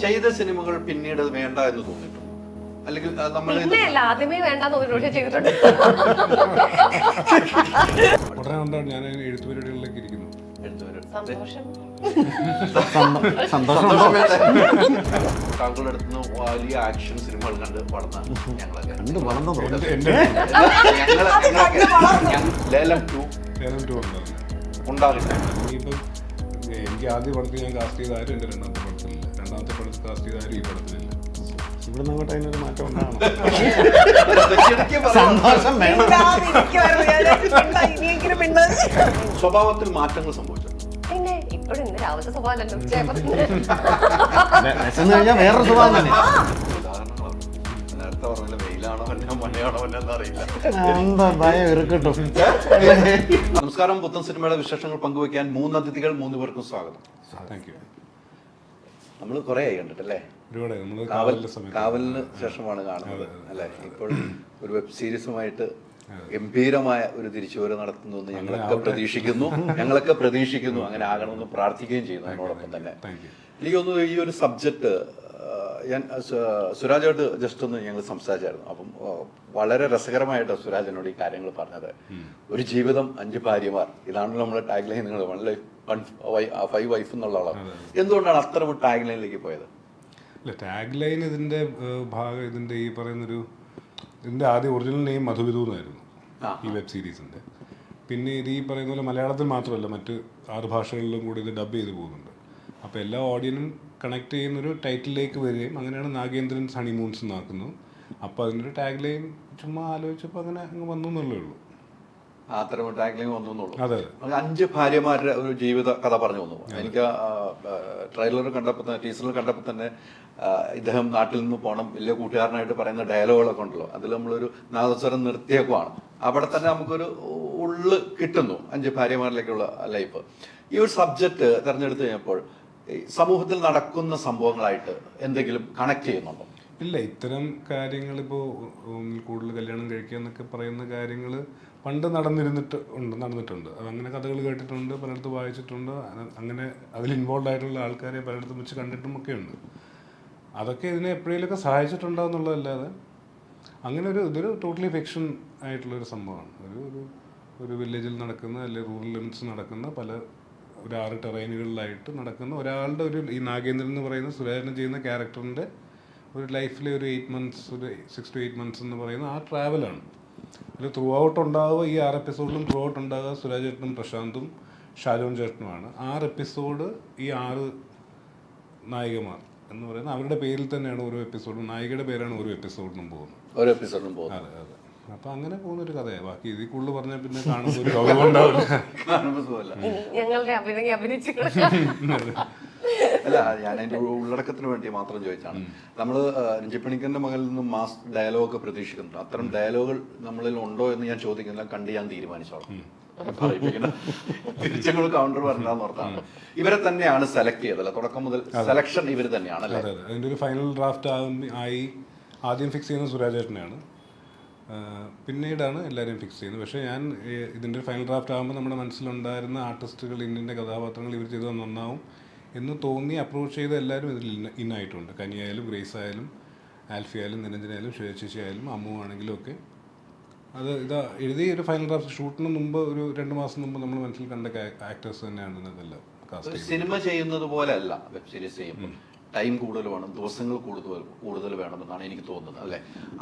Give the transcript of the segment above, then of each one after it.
ചെയ്ത സിനിമകൾ പിന്നീട് വേണ്ട എന്ന് തോന്നിയിട്ടുണ്ടോ? അല്ലെങ്കിൽ നമ്മൾ ആദ്യമേ വേണ്ടെന്ന് ഒരു പ്രാവശ്യം ചെയ്തിട്ടുണ്ട്. ഉടനെ കൊണ്ടാണ് ഞാൻ എഴുത്തു പരിപാടികളിലേക്ക് ഇരിക്കുന്നു. താങ്കളുടെ അടുത്ത് വലിയ ആക്ഷൻ സിനിമകൾ കണ്ട് വളർന്ന ഞങ്ങളൊക്കെ ലേലം 2 ഉണ്ടാകില്ല. ഇനിയിപ്പം എനിക്ക് ആദ്യ പടത്തിൽ ഞാൻ കാസ്റ്റ് ചെയ്ത ആരും എൻ്റെ രണ്ടാമത്തെ പടത്തിലില്ല, രണ്ടാമത്തെ പടത്തിൽ കാസ്റ്റ് ചെയ്ത ആരും ഈ പടത്തിലില്ല. ഇവിടെ അങ്ങോട്ട് അതിനൊരു മാറ്റം ഉണ്ടാകണം. സ്വഭാവത്തിൽ മാറ്റങ്ങൾ സംഭവിച്ചു. പിന്നെ ഇപ്പോഴും ഇന്ന് രാവിലത്തെ സ്വഭാവമല്ലോ വേറൊരു സ്വഭാവം തന്നെ. നേരത്തെ പറഞ്ഞ വെയിലാണോ മഴയാണോ എന്നറിയില്ല. നമസ്കാരം. പുത്തൻ സിനിമയുടെ വിശേഷങ്ങൾ പങ്കുവയ്ക്കാൻ 3 അതിഥികൾ, 3 പേർക്കും സ്വാഗതം. Thank you. നമ്മൾ കുറെ ആയി കണ്ടിട്ടല്ലേ? കാവലിന് ശേഷമാണ് കാണുന്നത് അല്ലെ? ഇപ്പോൾ ഒരു വെബ് സീരീസുമായിട്ട് ഗംഭീരമായ ഒരു തിരിച്ചുവരവ് നടത്തുന്നു എന്ന് ഞങ്ങളൊക്കെ പ്രതീക്ഷിക്കുന്നു. അങ്ങനെ ആകണമെന്ന് പ്രാർത്ഥിക്കുകയും ചെയ്യുന്നു. അതിനോടൊപ്പം തന്നെ എനിക്ക് തോന്നുന്നു ഈ ഒരു സബ്ജക്ട് ഞാൻ സുരാജോട് ജസ്റ്റ് ഒന്ന് ഞങ്ങൾ സംസാരിച്ചായിരുന്നു. അപ്പം വളരെ രസകരമായിട്ട് സുരാജ് എന്നോട് ഈ കാര്യങ്ങൾ പറഞ്ഞത്. ഒരു ജീവിതം 5 ഭാര്യമാർ, ഇതാണല്ലോ നമ്മുടെ ടാഗ് ലൈൻ. നിങ്ങൾ 5 വൈഫ് എന്നുള്ള ആളാണ്. എന്തുകൊണ്ടാണ് അത്തരം ടാഗ് ലൈനിലേക്ക് പോയത്? അല്ല, ടാഗ് ലൈൻ ഇതിന്റെ ഭാഗം, ഇതിന്റെ ഈ പറയുന്നൊരു ഇതിന്റെ ആദ്യ ഒറിജിനൽ നെയിം മധുവിധു എന്നായിരുന്നു ഈ വെബ് സീരീസിന്റെ. പിന്നെ ഇത് ഈ പറയുന്ന പോലെ മലയാളത്തിൽ മാത്രമല്ല മറ്റ് 6 ഭാഷകളിലും കൂടി ഇത് ഡബ് ചെയ്ത് പോകുന്നുണ്ട്. അപ്പോൾ എല്ലാ ഓഡിയൻസും കണക്ട് ചെയ്യുന്നൊരു ടൈറ്റിലേക്ക് വരികയും അങ്ങനെയാണ് നാഗേന്ദ്രൻ ഹണിമൂൺസ് എന്നാക്കുന്നു. അപ്പോൾ അതിൻ്റെ ഒരു ടാഗ് ലൈൻ ചുമ്മാ ആലോചിച്ചപ്പോൾ അങ്ങനെ അങ്ങ് വന്നു എന്നുള്ളേ ഉള്ളൂ. അത്തരം ടാഗ് ലൈൻ വന്നു എന്നുള്ളൂ. 5 ഭാര്യമാരുടെ ഒരു ജീവിത കഥ പറഞ്ഞു വന്നു. എനിക്ക് ട്രെയിലർ കണ്ടപ്പോൾ തന്നെ, ടീസറിൽ കണ്ടപ്പോൾ തന്നെ ഇദ്ദേഹം നാട്ടിൽ നിന്ന് പോകണം, വലിയ കൂട്ടുകാരനായിട്ട് പറയുന്ന ഡയലോഗുകളൊക്കെ ഉണ്ടല്ലോ, അതിൽ നമ്മളൊരു നാദസ്വരം നിർത്തിയേക്കുവാണ്. അവിടെ തന്നെ നമുക്കൊരു ഉള്ളു കിട്ടുന്നു 5 ഭാര്യമാരിലേക്കുള്ള ലൈഫ്. ഈ ഒരു സബ്ജക്റ്റ് തിരഞ്ഞെടുത്ത് കഴിഞ്ഞപ്പോൾ സമൂഹത്തിൽ നടക്കുന്ന സംഭവങ്ങളായിട്ട് എന്തെങ്കിലും കണക്ട് ചെയ്യുന്നുണ്ടോ? ഇല്ല, ഇത്തരം കാര്യങ്ങൾ ഇപ്പോൾ കൂടുതൽ കല്യാണം കഴിക്കുക എന്നൊക്കെ പറയുന്ന കാര്യങ്ങൾ പണ്ട് നടന്നിട്ടുണ്ട്. അതങ്ങനെ കഥകൾ കേട്ടിട്ടുണ്ട്, പലയിടത്തും വായിച്ചിട്ടുണ്ട്. അങ്ങനെ അതിൽ ഇൻവോൾവ് ആയിട്ടുള്ള ആൾക്കാരെ പലയിടത്തും വെച്ച് കണ്ടിട്ടും ഒക്കെ ഉണ്ട്. അതൊക്കെ ഇതിനെ എപ്പോഴേലൊക്കെ സഹായിച്ചിട്ടുണ്ടാവുന്നുള്ളതല്ലാതെ അങ്ങനെ ഇതൊരു ടോട്ടലി ഫിക്ഷൻ ആയിട്ടുള്ളൊരു സംഭവമാണ്. ഒരു വില്ലേജിൽ നടക്കുന്ന, അല്ലെങ്കിൽ റൂറൽ ലിമിറ്റ്സ് നടക്കുന്ന ഒരു 6 ടെറൈനുകളിലായിട്ട് നടക്കുന്ന ഒരാളുടെ ഈ നാഗേന്ദ്രൻ എന്ന് പറയുന്ന സുരാജൻ ചെയ്യുന്ന ക്യാരക്ടറിൻ്റെ ഒരു ലൈഫിലെ ഒരു 8 months, ഒരു 6 to 8 months എന്ന് പറയുന്ന ആ ട്രാവലാണ്. അതിൽ ത്രൂ ഔട്ട് ഉണ്ടാവുക, ഈ 6 എപ്പിസോഡിലും ത്രൂ ഔട്ട് ഉണ്ടാകുക സുരാജ് ചേട്ടനും പ്രശാന്തും ഷാജോൺ ചേട്ടനുമാണ്. 6 എപ്പിസോഡ് ഈ 6 നായികമാർ എന്ന് പറയുന്നത് അവരുടെ പേരിൽ തന്നെയാണ് ഓരോ എപ്പിസോഡും. നായികയുടെ പേരാണ് ഓരോ എപ്പിസോഡിനും പോകുന്നത്. അതെ അതെ. അപ്പൊ അങ്ങനെ പോകുന്നൊരു കഥയാണ്. ബാക്കി ഇതിൽ കൂടുതൽ പറഞ്ഞാൽ പിന്നെ കാണുമ്പോൾ ഒരു ലോകം ഉണ്ടാവില്ല. അല്ല, ഞാൻ അതിന്റെ ഉള്ളടക്കത്തിന് വേണ്ടി മാത്രം ചോദിച്ചാണ്. നമ്മള് രഞ്ജിപ്പണിക്കന്റെ മകളിൽ നിന്നും മാസ് ഡയലോഗ് പ്രതീക്ഷിക്കുന്നുണ്ട്. അത്തരം ഡയലോഗുകൾ നമ്മളിൽ ഉണ്ടോ എന്ന് ഞാൻ ചോദിക്കുന്നില്ല, കണ്ട് ഞാൻ തീരുമാനിച്ചോളാം. തിരിച്ചങ്ങൾ കൗണ്ടർ വരണ്ടെന്ന് ഓർത്താണ്. ഇവരെ തന്നെയാണ് സെലക്ട് ചെയ്തത്, തുടക്കം മുതൽ സെലക്ഷൻ ഇവർ തന്നെയാണ്. അതിന്റെ ഒരു ഫൈനൽ ഡ്രാഫ്റ്റ് ആയി ആദ്യം ഫിക്സ് ചെയ്യുന്നത് സുരാജ് ചേട്ടനെയാണ്, പിന്നീടാണ് എല്ലാവരെയും ഫിക്സ് ചെയ്യുന്നത്. പക്ഷേ ഞാൻ ഇതിൻ്റെ ഫൈനൽ ഡ്രാഫ്റ്റ് ആകുമ്പോൾ നമ്മുടെ മനസ്സിലുണ്ടായിരുന്ന ആർട്ടിസ്റ്റുകൾ, ഇന്ത്യൻ്റെ കഥാപാത്രങ്ങൾ ഇവർ ചെയ്തത് നന്നാവും എന്ന് തോന്നി അപ്രോച്ച് ചെയ്ത എല്ലാവരും ഇതിൽ ഇന്നായിട്ടുണ്ട്. കനിയായാലും, ഗ്രേസ് ആയാലും, ആൽഫി ആയാലും, നിരഞ്ജനായാലും, ശ്വേതശേഷി ആയാലും, അമ്മു ആണെങ്കിലും ഒക്കെ എഴുതി ഒരു ഫൈനൽ ഡ്രാഫ്റ്റ് ഷൂട്ടിന് മുമ്പ് ഒരു 2 മാസം മുമ്പ് നമ്മൾ മനസ്സിൽ കണ്ട ആക്ടേഴ്സ് തന്നെയാണ് ഇതെല്ലാം കാസ്റ്റ്. സിനിമ ചെയ്യുന്നത് പോലെ അല്ല വെബ് സീരീസ് ചെയ്യുമ്പോൾ. ടൈം കൂടുതൽ വേണം, ദിവസങ്ങൾ കൂടുതൽ വേണമെന്നാണ് എനിക്ക് തോന്നുന്നത്, അല്ലേ?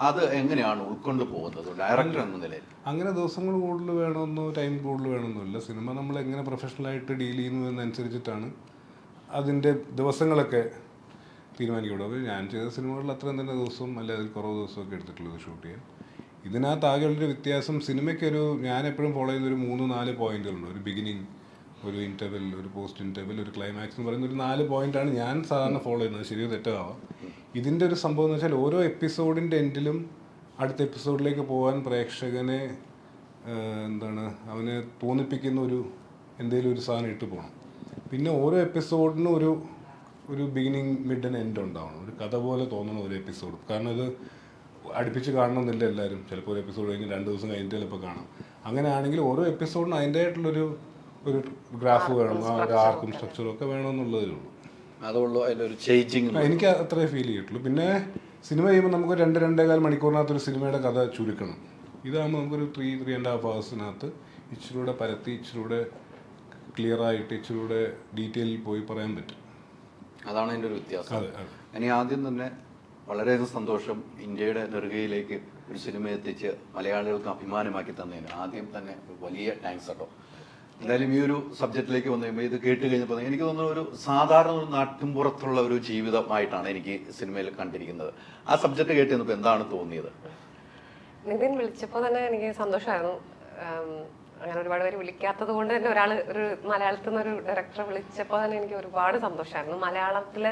അത് എങ്ങനെയാണ് ഉൾക്കൊണ്ട് പോകുന്നത് ഡയറക്ടർ എന്ന നിലയിൽ? അങ്ങനെ ദിവസങ്ങൾ കൂടുതൽ വേണമെന്നോ ടൈം കൂടുതൽ വേണമെന്നില്ല. സിനിമ നമ്മൾ എങ്ങനെ പ്രൊഫഷണലായിട്ട് ഡീൽ ചെയ്യുന്നു എന്നനുസരിച്ചിട്ടാണ് അതിൻ്റെ ദിവസങ്ങളൊക്കെ തീരുമാനിക്കുള്ളൂ. അപ്പോൾ ഞാൻ ചെയ്ത സിനിമകളിൽ അത്രയും തന്നെ ദിവസവും അല്ലെ അതിൽ കുറവ് ദിവസമൊക്കെ എടുത്തിട്ടുള്ളത് ഷൂട്ട് ചെയ്യാൻ. ഇതിനകത്താകെയുള്ളൊരു വ്യത്യാസം, സിനിമയ്ക്കൊരു ഞാൻ എപ്പോഴും ഫോളോ ചെയ്യുന്നൊരു 3-4 പോയിന്റുകളുണ്ട്. ഒരു ബിഗിനിങ്, ഒരു ഇൻ്റർവെൽ, ഒരു പോസ്റ്റ് ഇൻ്റർവെൽ, ഒരു ക്ലൈമാക്സ് എന്ന് പറയുന്ന ഒരു 4 പോയിന്റാണ് ഞാൻ സാധാരണ ഫോളോ ചെയ്യുന്നത്. ശരിയോ തെറ്റാവാം. ഇതിൻ്റെ ഒരു സംഭവം എന്ന് വെച്ചാൽ ഓരോ എപ്പിസോഡിൻ്റെ എൻഡിലും അടുത്ത എപ്പിസോഡിലേക്ക് പോകാൻ പ്രേക്ഷകനെ അവനെ തോന്നിപ്പിക്കുന്ന എന്തെങ്കിലും ഒരു സാധനം ഇട്ട് പോകണം. പിന്നെ ഓരോ എപ്പിസോഡിനും ഒരു ബിഗിനിങ്, മിഡ് ആൻഡ് എൻഡ് ഉണ്ടാവണം. ഒരു കഥ പോലെ തോന്നണം ഒരു എപ്പിസോഡ്. കാരണം ഇത് അടുപ്പിച്ച് കാണണമെന്നില്ല എല്ലാവരും. ചിലപ്പോൾ ഒരു എപ്പിസോഡ് കഴിഞ്ഞ് 2 ദിവസം കഴിഞ്ഞിട്ട് ചിലപ്പോൾ കാണാം. അങ്ങനെയാണെങ്കിൽ ഓരോ എപ്പിസോഡിനും അതിൻ്റെതായിട്ടുള്ളൊരു ഗ്രാഫ് വേണം, ഒരു ആർക്കും സ്ട്രക്ചറും ഒക്കെ വേണമെന്നുള്ളതേ ഉള്ളൂ. അതുള്ളൂ അതിലൊരു ചേഞ്ചിങ്. എനിക്ക് അത്രേ ഫീൽ ചെയ്തിട്ടുള്ളൂ. പിന്നെ സിനിമ ചെയ്യുമ്പോൾ നമുക്ക് 2-2.25 മണിക്കൂറിനകത്ത് ഒരു സിനിമയുടെ കഥ ചുരുക്കണം. ഇതാകുമ്പോൾ നമുക്കൊരു 3-3.5 hours ഇച്ചിരൂടെ പരത്തി, ഇച്ചിരൂടെ ക്ലിയർ ആയിട്ട്, ഇച്ചിരൂടെ ഡീറ്റെയിലിൽ പോയി പറയാൻ പറ്റും. അതാണ് അതിൻ്റെ ഒരു വ്യത്യാസം. ഇനി ആദ്യം തന്നെ വളരെയധികം സന്തോഷം ഇന്ത്യയുടെ നെറുകയിലേക്ക് ഒരു സിനിമ എത്തിച്ച് മലയാളികൾക്ക് അഭിമാനമാക്കി തന്നതിന് ആദ്യം തന്നെ വലിയ താങ്ക്സ് കേട്ടോ. എന്തായാലും ഈ ഒരു സബ്ജക്റ്റിലേക്ക് വന്നു കഴിയുമ്പോൾ ഇത് കേട്ട് കഴിഞ്ഞപ്പോൾ എനിക്ക് തോന്നുന്നു ഒരു സാധാരണ ഒരു നാട്ടിൻപുറത്തുള്ള ഒരു ജീവിതമായിട്ടാണ് എനിക്ക് സിനിമയിൽ കണ്ടിരിക്കുന്നത്. ആ സബ്ജക്റ്റ് കേട്ട് കഴിഞ്ഞപ്പോൾ എന്താണ് തോന്നിയത്? നിതിൻ വിളിച്ചപ്പോൾ തന്നെ എനിക്ക് സന്തോഷമായിരുന്നു. അങ്ങനെ ഒരുപാട് പേര് വിളിക്കാത്തത് കൊണ്ട് തന്നെ ഒരാൾ ഒരു മലയാളത്തിൽ നിന്നൊരു ഡയറക്ടറെ വിളിച്ചപ്പോൾ തന്നെ എനിക്ക് ഒരുപാട് സന്തോഷമായിരുന്നു. മലയാളത്തില്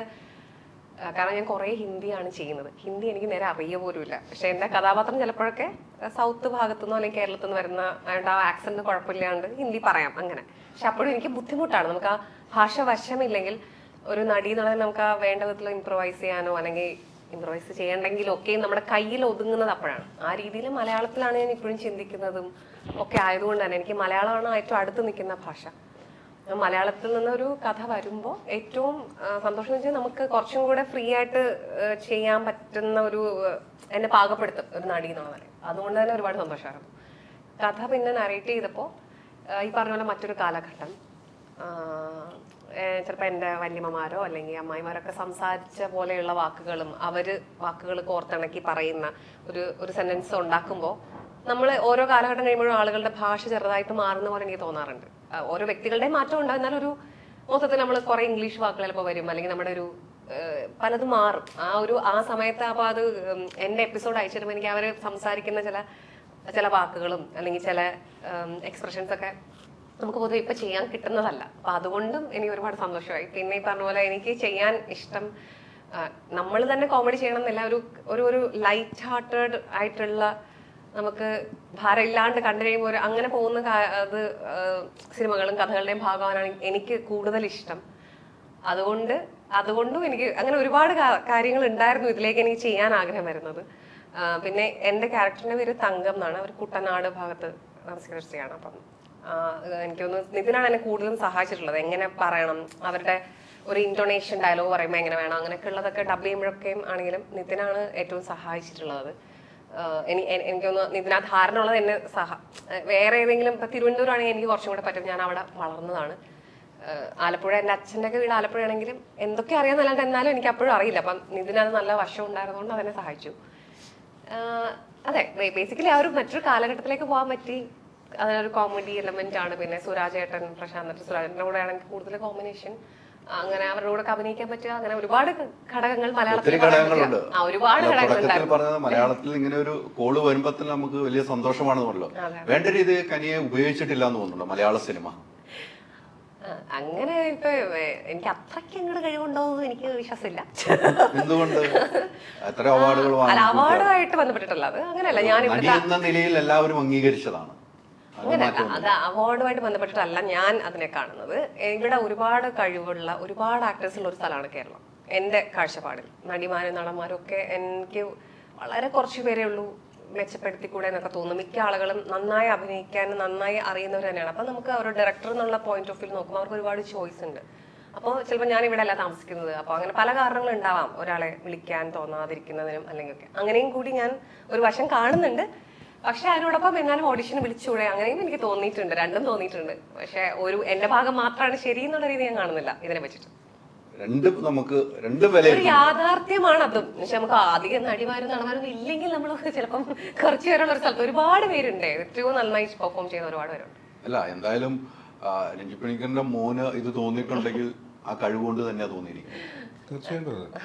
കാരണം ഞാൻ കുറേ ഹിന്ദിയാണ് ചെയ്യുന്നത്. ഹിന്ദി എനിക്ക് നേരെ അറിയ പോലുമില്ല. പക്ഷെ എൻ്റെ കഥാപാത്രം ചിലപ്പോഴൊക്കെ സൗത്ത് ഭാഗത്തുനിന്നോ അല്ലെങ്കിൽ കേരളത്തിൽ നിന്ന് വരുന്ന അതുകൊണ്ട് ആ ആക്സന്റ് കുഴപ്പമില്ലാണ്ട് ഹിന്ദി പറയാം അങ്ങനെ. പക്ഷെ അപ്പോഴും എനിക്ക് ബുദ്ധിമുട്ടാണ്. നമുക്ക് ആ ഭാഷ വശമില്ലെങ്കിൽ ഒരു നടി എന്നുള്ളത് നമുക്ക് ആ വേണ്ട വിധത്തിൽ ഇംപ്രവൈസ് ചെയ്യാനോ അല്ലെങ്കിൽ ഇംപ്രവൈസ് ചെയ്യണ്ടെങ്കിലോ ഒക്കെ നമ്മുടെ കയ്യിൽ ഒതുങ്ങുന്നത് അപ്പോഴാണ്. ആ രീതിയിൽ മലയാളത്തിലാണ് ഞാൻ ഇപ്പോഴും ചിന്തിക്കുന്നതും ഒക്കെ ആയതുകൊണ്ട് തന്നെ എനിക്ക് മലയാളമാണ് ഏറ്റവും അടുത്ത് നിൽക്കുന്ന ഭാഷ. മലയാളത്തിൽ നിന്നൊരു കഥ വരുമ്പോൾ ഏറ്റവും സന്തോഷം എന്ന് വെച്ചാൽ നമുക്ക് കുറച്ചും കൂടെ ഫ്രീ ആയിട്ട് ചെയ്യാൻ പറ്റുന്ന ഒരു എന്നെ പാകപ്പെടുത്തും ഒരു നടി എന്നുള്ളത്. അതുകൊണ്ട് തന്നെ ഒരുപാട് സന്തോഷമായിരുന്നു. കഥ പിന്നെ നറേറ്റ് ചെയ്തപ്പോൾ ഈ പറഞ്ഞ പോലെ മറ്റൊരു കാലഘട്ടം, ചിലപ്പോൾ എൻ്റെ വല്യമ്മമാരോ അല്ലെങ്കിൽ അമ്മായിമാരൊക്കെ സംസാരിച്ച പോലെയുള്ള വാക്കുകളും വാക്കുകൾ കോർത്തിണക്കി പറയുന്ന ഒരു സെന്റൻസ് ഉണ്ടാക്കുമ്പോൾ നമ്മൾ ഓരോ കാലഘട്ടം കഴിയുമ്പോഴും ആളുകളുടെ ഭാഷ ചെറുതായിട്ട് മാറുന്ന പോലെ എനിക്ക് തോന്നാറുണ്ട്. ഓരോ വ്യക്തികളുടെ മാറ്റം ഉണ്ടാകും. എന്നാൽ ഒരു മൊത്തത്തിൽ നമ്മൾ കുറെ ഇംഗ്ലീഷ് വാക്കുകൾ ചിലപ്പോൾ വരും, അല്ലെങ്കിൽ നമ്മുടെ ഒരു പലതും മാറും ആ സമയത്ത്. അപ്പോൾ അത് എൻ്റെ എപ്പിസോഡ് അയച്ചിരുമ്പോൾ എനിക്ക് അവർ സംസാരിക്കുന്ന ചില വാക്കുകളും അല്ലെങ്കിൽ ചില എക്സ്പ്രഷൻസ് ഒക്കെ നമുക്ക് പൊതുവെ ഇപ്പം ചെയ്യാൻ കിട്ടുന്നതല്ല. അപ്പം അതുകൊണ്ടും എനിക്ക് ഒരുപാട് സന്തോഷമായി. പിന്നെ ഈ പറഞ്ഞ പോലെ എനിക്ക് ചെയ്യാൻ ഇഷ്ടം നമ്മൾ തന്നെ കോമഡി ചെയ്യണം എന്നില്ല, ഒരു ലൈറ്റ് ഹാർട്ടഡ് ആയിട്ടുള്ള നമുക്ക് ഭാരമില്ലാണ്ട് കണ്ടു കഴിയുമ്പോൾ അങ്ങനെ പോകുന്ന സിനിമകളും കഥകളുടെയും ഭാഗമാനാണ് എനിക്ക് കൂടുതൽ ഇഷ്ടം. അതുകൊണ്ടും എനിക്ക് അങ്ങനെ ഒരുപാട് കാര്യങ്ങൾ ഉണ്ടായിരുന്നു ഇതിലേക്ക് എനിക്ക് ചെയ്യാൻ ആഗ്രഹം വരുന്നത്. പിന്നെ എൻ്റെ ക്യാരക്ടറിന്റെ പേര് തങ്കം എന്നാണ്. അവർ കുട്ടനാട് ഭാഗത്ത് താമസിക്കുന്നതാണ്. അപ്പം എനിക്കൊന്ന് നിതിനാണ് എന്നെ കൂടുതലും സഹായിച്ചിട്ടുള്ളത്. എങ്ങനെ പറയണം, അവരുടെ ഒരു ഇൻറ്റോണേഷൻ ഡയലോഗ് പറയുമ്പോൾ എങ്ങനെ വേണം, അങ്ങനെയൊക്കെ ഉള്ളതൊക്കെ ഡബ് ചെയ്യുമ്പോഴൊക്കെയും ആണെങ്കിലും നിതിനാണ് ഏറ്റവും സഹായിച്ചിട്ടുള്ളത്. എനിക്കൊന്ന് നിതിനാ ധാരണ ഉള്ളത് എന്നെ വേറെ ഏതെങ്കിലും ഇപ്പം തിരുവനന്തപുരം ആണെങ്കിൽ എനിക്ക് കുറച്ചും കൂടെ പറ്റും. ഞാൻ അവിടെ വളർന്നതാണ്. ആലപ്പുഴ എൻ്റെ അച്ഛൻ്റെ ഒക്കെ വീട് ആലപ്പുഴ ആണെങ്കിലും എന്തൊക്കെ അറിയാമെന്നല്ലാണ്ട് എന്നാലും എനിക്ക് അപ്പോഴും അറിയില്ല. അപ്പം നിതിനത് നല്ല വശം ഉണ്ടായിരുന്നതുകൊണ്ട് അതെന്നെ സഹായിച്ചു. അതെ, ബേസിക്കലി ആ ഒരു മറ്റൊരു കാലഘട്ടത്തിലേക്ക് പോകാൻ പറ്റി. അതിനൊരു കോമഡി എലമെന്റ് ആണ്. പിന്നെ സുരാജേട്ടൻ, സുരാജേട്ടൻ്റെ കൂടെയാണ് എനിക്ക് കൂടുതൽ കോമ്പിനേഷൻ. അങ്ങനെ അവരുടെ കൂടെ അഭിനയിക്കാൻ പറ്റുക, അങ്ങനെ ഒരുപാട് ഘടകങ്ങൾ മലയാളത്തിൽ ഒരുപാട് ഘടകങ്ങൾ. മലയാളത്തിൽ ഇങ്ങനെ ഒരു കോള് വരുമ്പോൾ തന്നെ നമുക്ക് വലിയ സന്തോഷമാണെന്നല്ലോ. വേണ്ട രീതിയിൽ കനിയെ ഉപയോഗിച്ചിട്ടില്ല എന്ന് തോന്നുന്നുണ്ടോ മലയാള സിനിമ? അങ്ങനെ ഇപ്പൊ എനിക്ക് അത്രയ്ക്ക് അങ്ങോട്ട് കഴിവുണ്ടോന്ന് എനിക്ക് വിശ്വാസമില്ല. എന്തുകൊണ്ട്? എത്ര അവാർഡുകൾ അവാർഡുമായിട്ട് ബന്ധപ്പെട്ടിട്ടല്ല, അത് അങ്ങനെയല്ല. ഞാൻ എന്ന നിലയിൽ എല്ലാവരും അംഗീകരിച്ചതാണ്. അങ്ങനെയല്ല, അത് അവാർഡുമായിട്ട് ബന്ധപ്പെട്ടിട്ടല്ല ഞാൻ അതിനെ കാണുന്നത്. ഇവിടെ ഒരുപാട് കഴിവുള്ള ഒരുപാട് ആക്ടേഴ്സ് ഉള്ള ഒരു സ്ഥലമാണ് കേരളം. എൻ്റെ കാഴ്ചപ്പാടിൽ നടിമാരും നടന്മാരും ഒക്കെ എനിക്ക് വളരെ കുറച്ച് പേരേ ഉള്ളൂ മെച്ചപ്പെടുത്തിക്കൂടെ എന്നൊക്കെ തോന്നുന്നു. മിക്ക ആളുകളും നന്നായി അഭിനയിക്കാൻ നന്നായി അറിയുന്നവർ തന്നെയാണ്. അപ്പം നമുക്ക് ഒരു ഡയറക്ടർ എന്നുള്ള പോയിന്റ് ഓഫ് വ്യൂ നോക്കുമ്പോൾ അവർക്ക് ഒരുപാട് ചോയ്സ് ഉണ്ട്. അപ്പോൾ ചിലപ്പോൾ ഞാൻ ഇവിടെ അല്ല താമസിക്കുന്നത്, അപ്പോൾ അങ്ങനെ പല കാരണങ്ങളും ഉണ്ടാവാം ഒരാളെ വിളിക്കാൻ തോന്നാതിരിക്കുന്നതിനും അല്ലെങ്കിൽ ഒക്കെ. അങ്ങനെയും കൂടി ഞാൻ ഒരു വശം കാണുന്നുണ്ട്. പക്ഷെ അതിനോടൊപ്പം എന്നാലും ഓഡിഷന് വിളിച്ചുകൂടെ, അങ്ങനെയും എനിക്ക് തോന്നിയിട്ടുണ്ട്. രണ്ടും തോന്നിയിട്ടുണ്ട്. പക്ഷെ എൻ്റെ ഭാഗം മാത്രമാണ് ശരി എന്നുള്ള രീതി ഞാൻ കാണുന്നില്ല ഇതിനെ പറ്റിയിട്ട്. ഒരു യാഥാർത്ഥ്യമാണ് അതും. പക്ഷെ നമുക്ക് അധികം നടിമാരും നടന്മാരും ഇല്ലെങ്കിൽ നമ്മൾ ചിലപ്പം കുറച്ചു പേരുള്ള ഒരു സ്ഥലത്ത് ഒരുപാട് പേരുണ്ട്, ഏറ്റവും നന്നായി പെർഫോം ചെയ്യുന്ന ഒരുപാട് പേരുണ്ട്. അല്ല, എന്തായാലും രഞ്ജിത്ത് പണിക്കറിന്റെ മോന് ഇത് തോന്നിയിട്ടുണ്ടെങ്കിൽ ആ കഴിവുകൊണ്ട് തന്നെ തോന്നിയിരിക്കും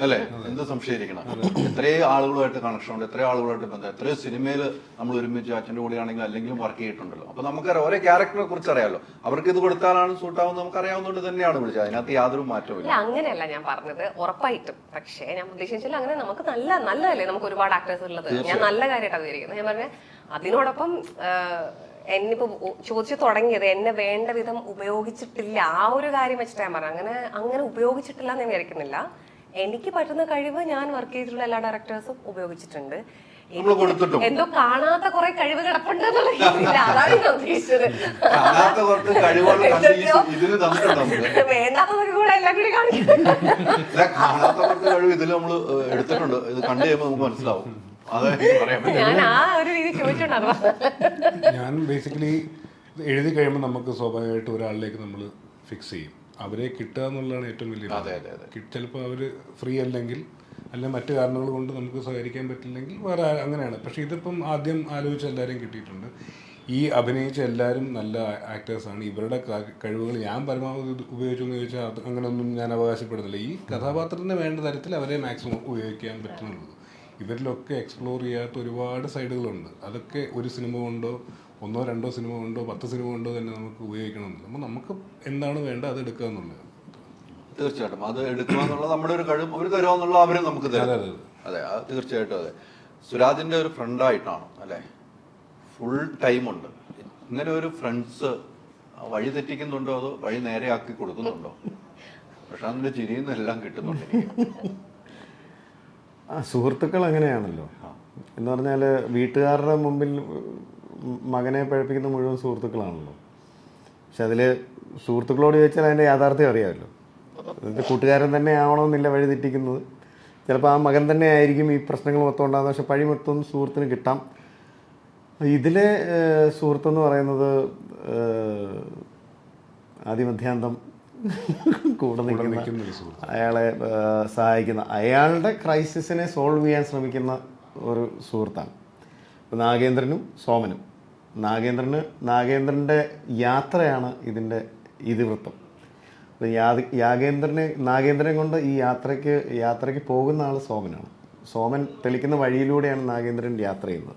അല്ലേ? എന്ത് സംശയിക്കണം. എത്രയോ ആളുകളുമായിട്ട് കണക്ഷൻ ഉണ്ട്, എത്രയോ ആളുകളായിട്ട് ബന്ധം, എത്രയോ സിനിമയിൽ നമ്മൾ ഒരുമിച്ച് അച്ഛൻ്റെ കൂടെയാണെങ്കിലും അല്ലെങ്കിലും വർക്ക് ചെയ്തിട്ടുണ്ടല്ലോ. അപ്പൊ നമുക്കറിയാം ഓരോ ക്യാരക്ടറിനെ കുറിച്ച് അറിയാമല്ലോ. അവർക്ക് ഇത് കൊടുത്താലാണ് സൂട്ടാവുന്നത് നമുക്ക് അറിയാവുന്നതുകൊണ്ട് തന്നെയാണ് വിളിച്ചത്. അതിനകത്ത് യാതൊരു മാറ്റവും ഇല്ല. അങ്ങനെയല്ല ഞാൻ പറഞ്ഞത്, ഉറപ്പായിട്ടും. പക്ഷേ ഞാൻ ഉദ്ദേശിച്ചാൽ അങ്ങനെ നമുക്ക് നല്ലതല്ലേ നമുക്ക് ഒരുപാട് ആക്ടേഴ്സ് ഉള്ളത്. ഞാൻ നല്ല കാര്യമായിട്ടാണ് വിചാരിക്കുന്നത്. ഞാൻ പറഞ്ഞ അതിനോടൊപ്പം എന്നിപ്പോ ചോദിച്ചു തുടങ്ങിയത് എന്നെ വേണ്ട വിധം ഉപയോഗിച്ചിട്ടില്ല, ആ ഒരു കാര്യം വെച്ചിട്ട് ഞാൻ പറഞ്ഞു. അങ്ങനെ ഉപയോഗിച്ചിട്ടില്ല എന്ന് ഞാൻ വിചാരിക്കുന്നില്ല. എനിക്ക് പറ്റുന്ന കഴിവ് ഞാൻ വർക്ക് ചെയ്തിട്ടുള്ള എല്ലാ ഡയറക്ടേഴ്സും ഉപയോഗിച്ചിട്ടുണ്ട്. നമ്മൾ കൊടുത്തിട്ടും എന്തോ കാണാത്ത കുറെ കഴിവ് കിടപ്പുണ്ടെന്നുള്ള രീതിയില്ല. അതാണ് ഞാൻ ഉദ്ദേശിച്ചത്. കാണാത്ത കുറച്ച് കഴിവുകൾ ഇതിന് തന്നിട്ടുണ്ട് നമുക്ക്. വേണ്ടാത്തതൊക്കെ കൂടെ എല്ലാം കൂടി കാണിക്കുന്നത്. കാണാത്ത കുറച്ച് കഴിവ് ഇതിൽ നമ്മൾ എടുത്തിട്ടുണ്ട്. ഇത് കണ്ടു കഴിയുമ്പോൾ നമുക്ക് മനസ്സിലാവും. അതെ പറയാൻ പറ്റും. ഞാൻ ആ ഒരു രീതി ചോദിച്ചോണ്ടാ. ഞാൻ ബേസിക്കലി എഴുതി കഴിയുമ്പോൾ നമുക്ക് സ്വാഭാവികമായിട്ട് ഒരാളിലേക്ക് നമ്മൾ ഫിക്സ് ചെയ്യും. അവരെ കിട്ടുക എന്നുള്ളതാണ് ഏറ്റവും വലിയ. ചിലപ്പോൾ അവർ ഫ്രീ അല്ലെങ്കിൽ മറ്റു കാരണങ്ങൾ കൊണ്ട് നമുക്ക് സഹകരിക്കാൻ പറ്റില്ലെങ്കിൽ വേറെ അങ്ങനെയാണ്. പക്ഷേ ഇതിപ്പം ആദ്യം ആലോചിച്ച് എല്ലാവരും കിട്ടിയിട്ടുണ്ട്. ഈ അഭിനയിച്ച എല്ലാവരും നല്ല ആക്ടേഴ്സാണ്. ഇവരുടെ കഴിവുകൾ ഞാൻ പരമാവധി ഉപയോഗിച്ചെന്ന് ചോദിച്ചാൽ അത് അങ്ങനെയൊന്നും ഞാൻ അവകാശപ്പെടുന്നില്ല. ഈ കഥാപാത്രത്തിന് വേണ്ട തരത്തിൽ അവരെ മാക്സിമം ഉപയോഗിക്കാൻ പറ്റുന്നുള്ളൂ. ഇവരിലൊക്കെ എക്സ്പ്ലോർ ചെയ്യാത്ത ഒരുപാട് സൈഡുകളുണ്ട്. അതൊക്കെ ഒരു സിനിമ കൊണ്ടോ 1 2 സിനിമ കൊണ്ടോ 10 സിനിമ കൊണ്ടോ തന്നെ നമുക്ക് ഉപയോഗിക്കണമെന്നില്ല. അപ്പോൾ നമുക്ക് എന്താണ് വേണ്ടത് അത് എടുക്കുക എന്നുള്ളത്. തീർച്ചയായിട്ടും അത് എടുക്കുക എന്നുള്ളത് നമ്മുടെ ഒരു കഴിവ്. അവർ തരുമോ എന്നുള്ള അവരും നമുക്ക് തരും. അതെ തീർച്ചയായിട്ടും. അതെ സുരാജിന്റെ ഒരു ഫ്രണ്ടായിട്ടാണ് അല്ലേ, ഫുൾ ടൈം ഉണ്ട്. ഇങ്ങനെ ഒരു ഫ്രണ്ട്സ് വഴി തെറ്റിക്കുന്നുണ്ടോ അതോ വഴി നേരെയാക്കി കൊടുക്കുന്നുണ്ടോ? പ്രശാന്തിന്റെ ചിരിയിൽ നിന്നെല്ലാം കിട്ടുന്നുണ്ട്. സുഹൃത്തുക്കൾ അങ്ങനെയാണല്ലോ. എന്ന് പറഞ്ഞാൽ വീട്ടുകാരുടെ മുമ്പിൽ മകനെ പഴിപ്പിക്കുന്ന മുഴുവൻ സുഹൃത്തുക്കളാണല്ലോ. പക്ഷെ അതിൽ സുഹൃത്തുക്കളോട് ചോദിച്ചാൽ അതിൻ്റെ യാഥാർത്ഥ്യം അറിയാമല്ലോ. എന്നിട്ട് കൂട്ടുകാരൻ തന്നെ ആവണമെന്നില്ല വഴി തെറ്റിക്കുന്നത്. ചിലപ്പോൾ ആ മകൻ തന്നെ ആയിരിക്കും ഈ പ്രശ്നങ്ങൾ മൊത്തം ഉണ്ടാകുന്നത്. പക്ഷെ പഴി മൊത്തം സുഹൃത്തിന് കിട്ടാം. ഇതിലെ സുഹൃത്തെന്ന് പറയുന്നത് ആദ്യമധ്യാന്തം കൂടെ നിൽക്കുന്ന, അയാളെ സഹായിക്കുന്ന, അയാളുടെ ക്രൈസിസിനെ സോൾവ് ചെയ്യാൻ ശ്രമിക്കുന്ന ഒരു സുഹൃത്താണ്. ഇപ്പോൾ നാഗേന്ദ്രനും സോമനും. നാഗേന്ദ്രൻ്റെ യാത്രയാണ് ഇതിൻ്റെ ഇതിവൃത്തം. അപ്പോൾ നാഗേന്ദ്രനെ കൊണ്ട് ഈ യാത്രയ്ക്ക് പോകുന്ന ആൾ സോമനാണ്. സോമൻ തെളിക്കുന്ന വഴിയിലൂടെയാണ് നാഗേന്ദ്രൻ യാത്ര ചെയ്യുന്നത്.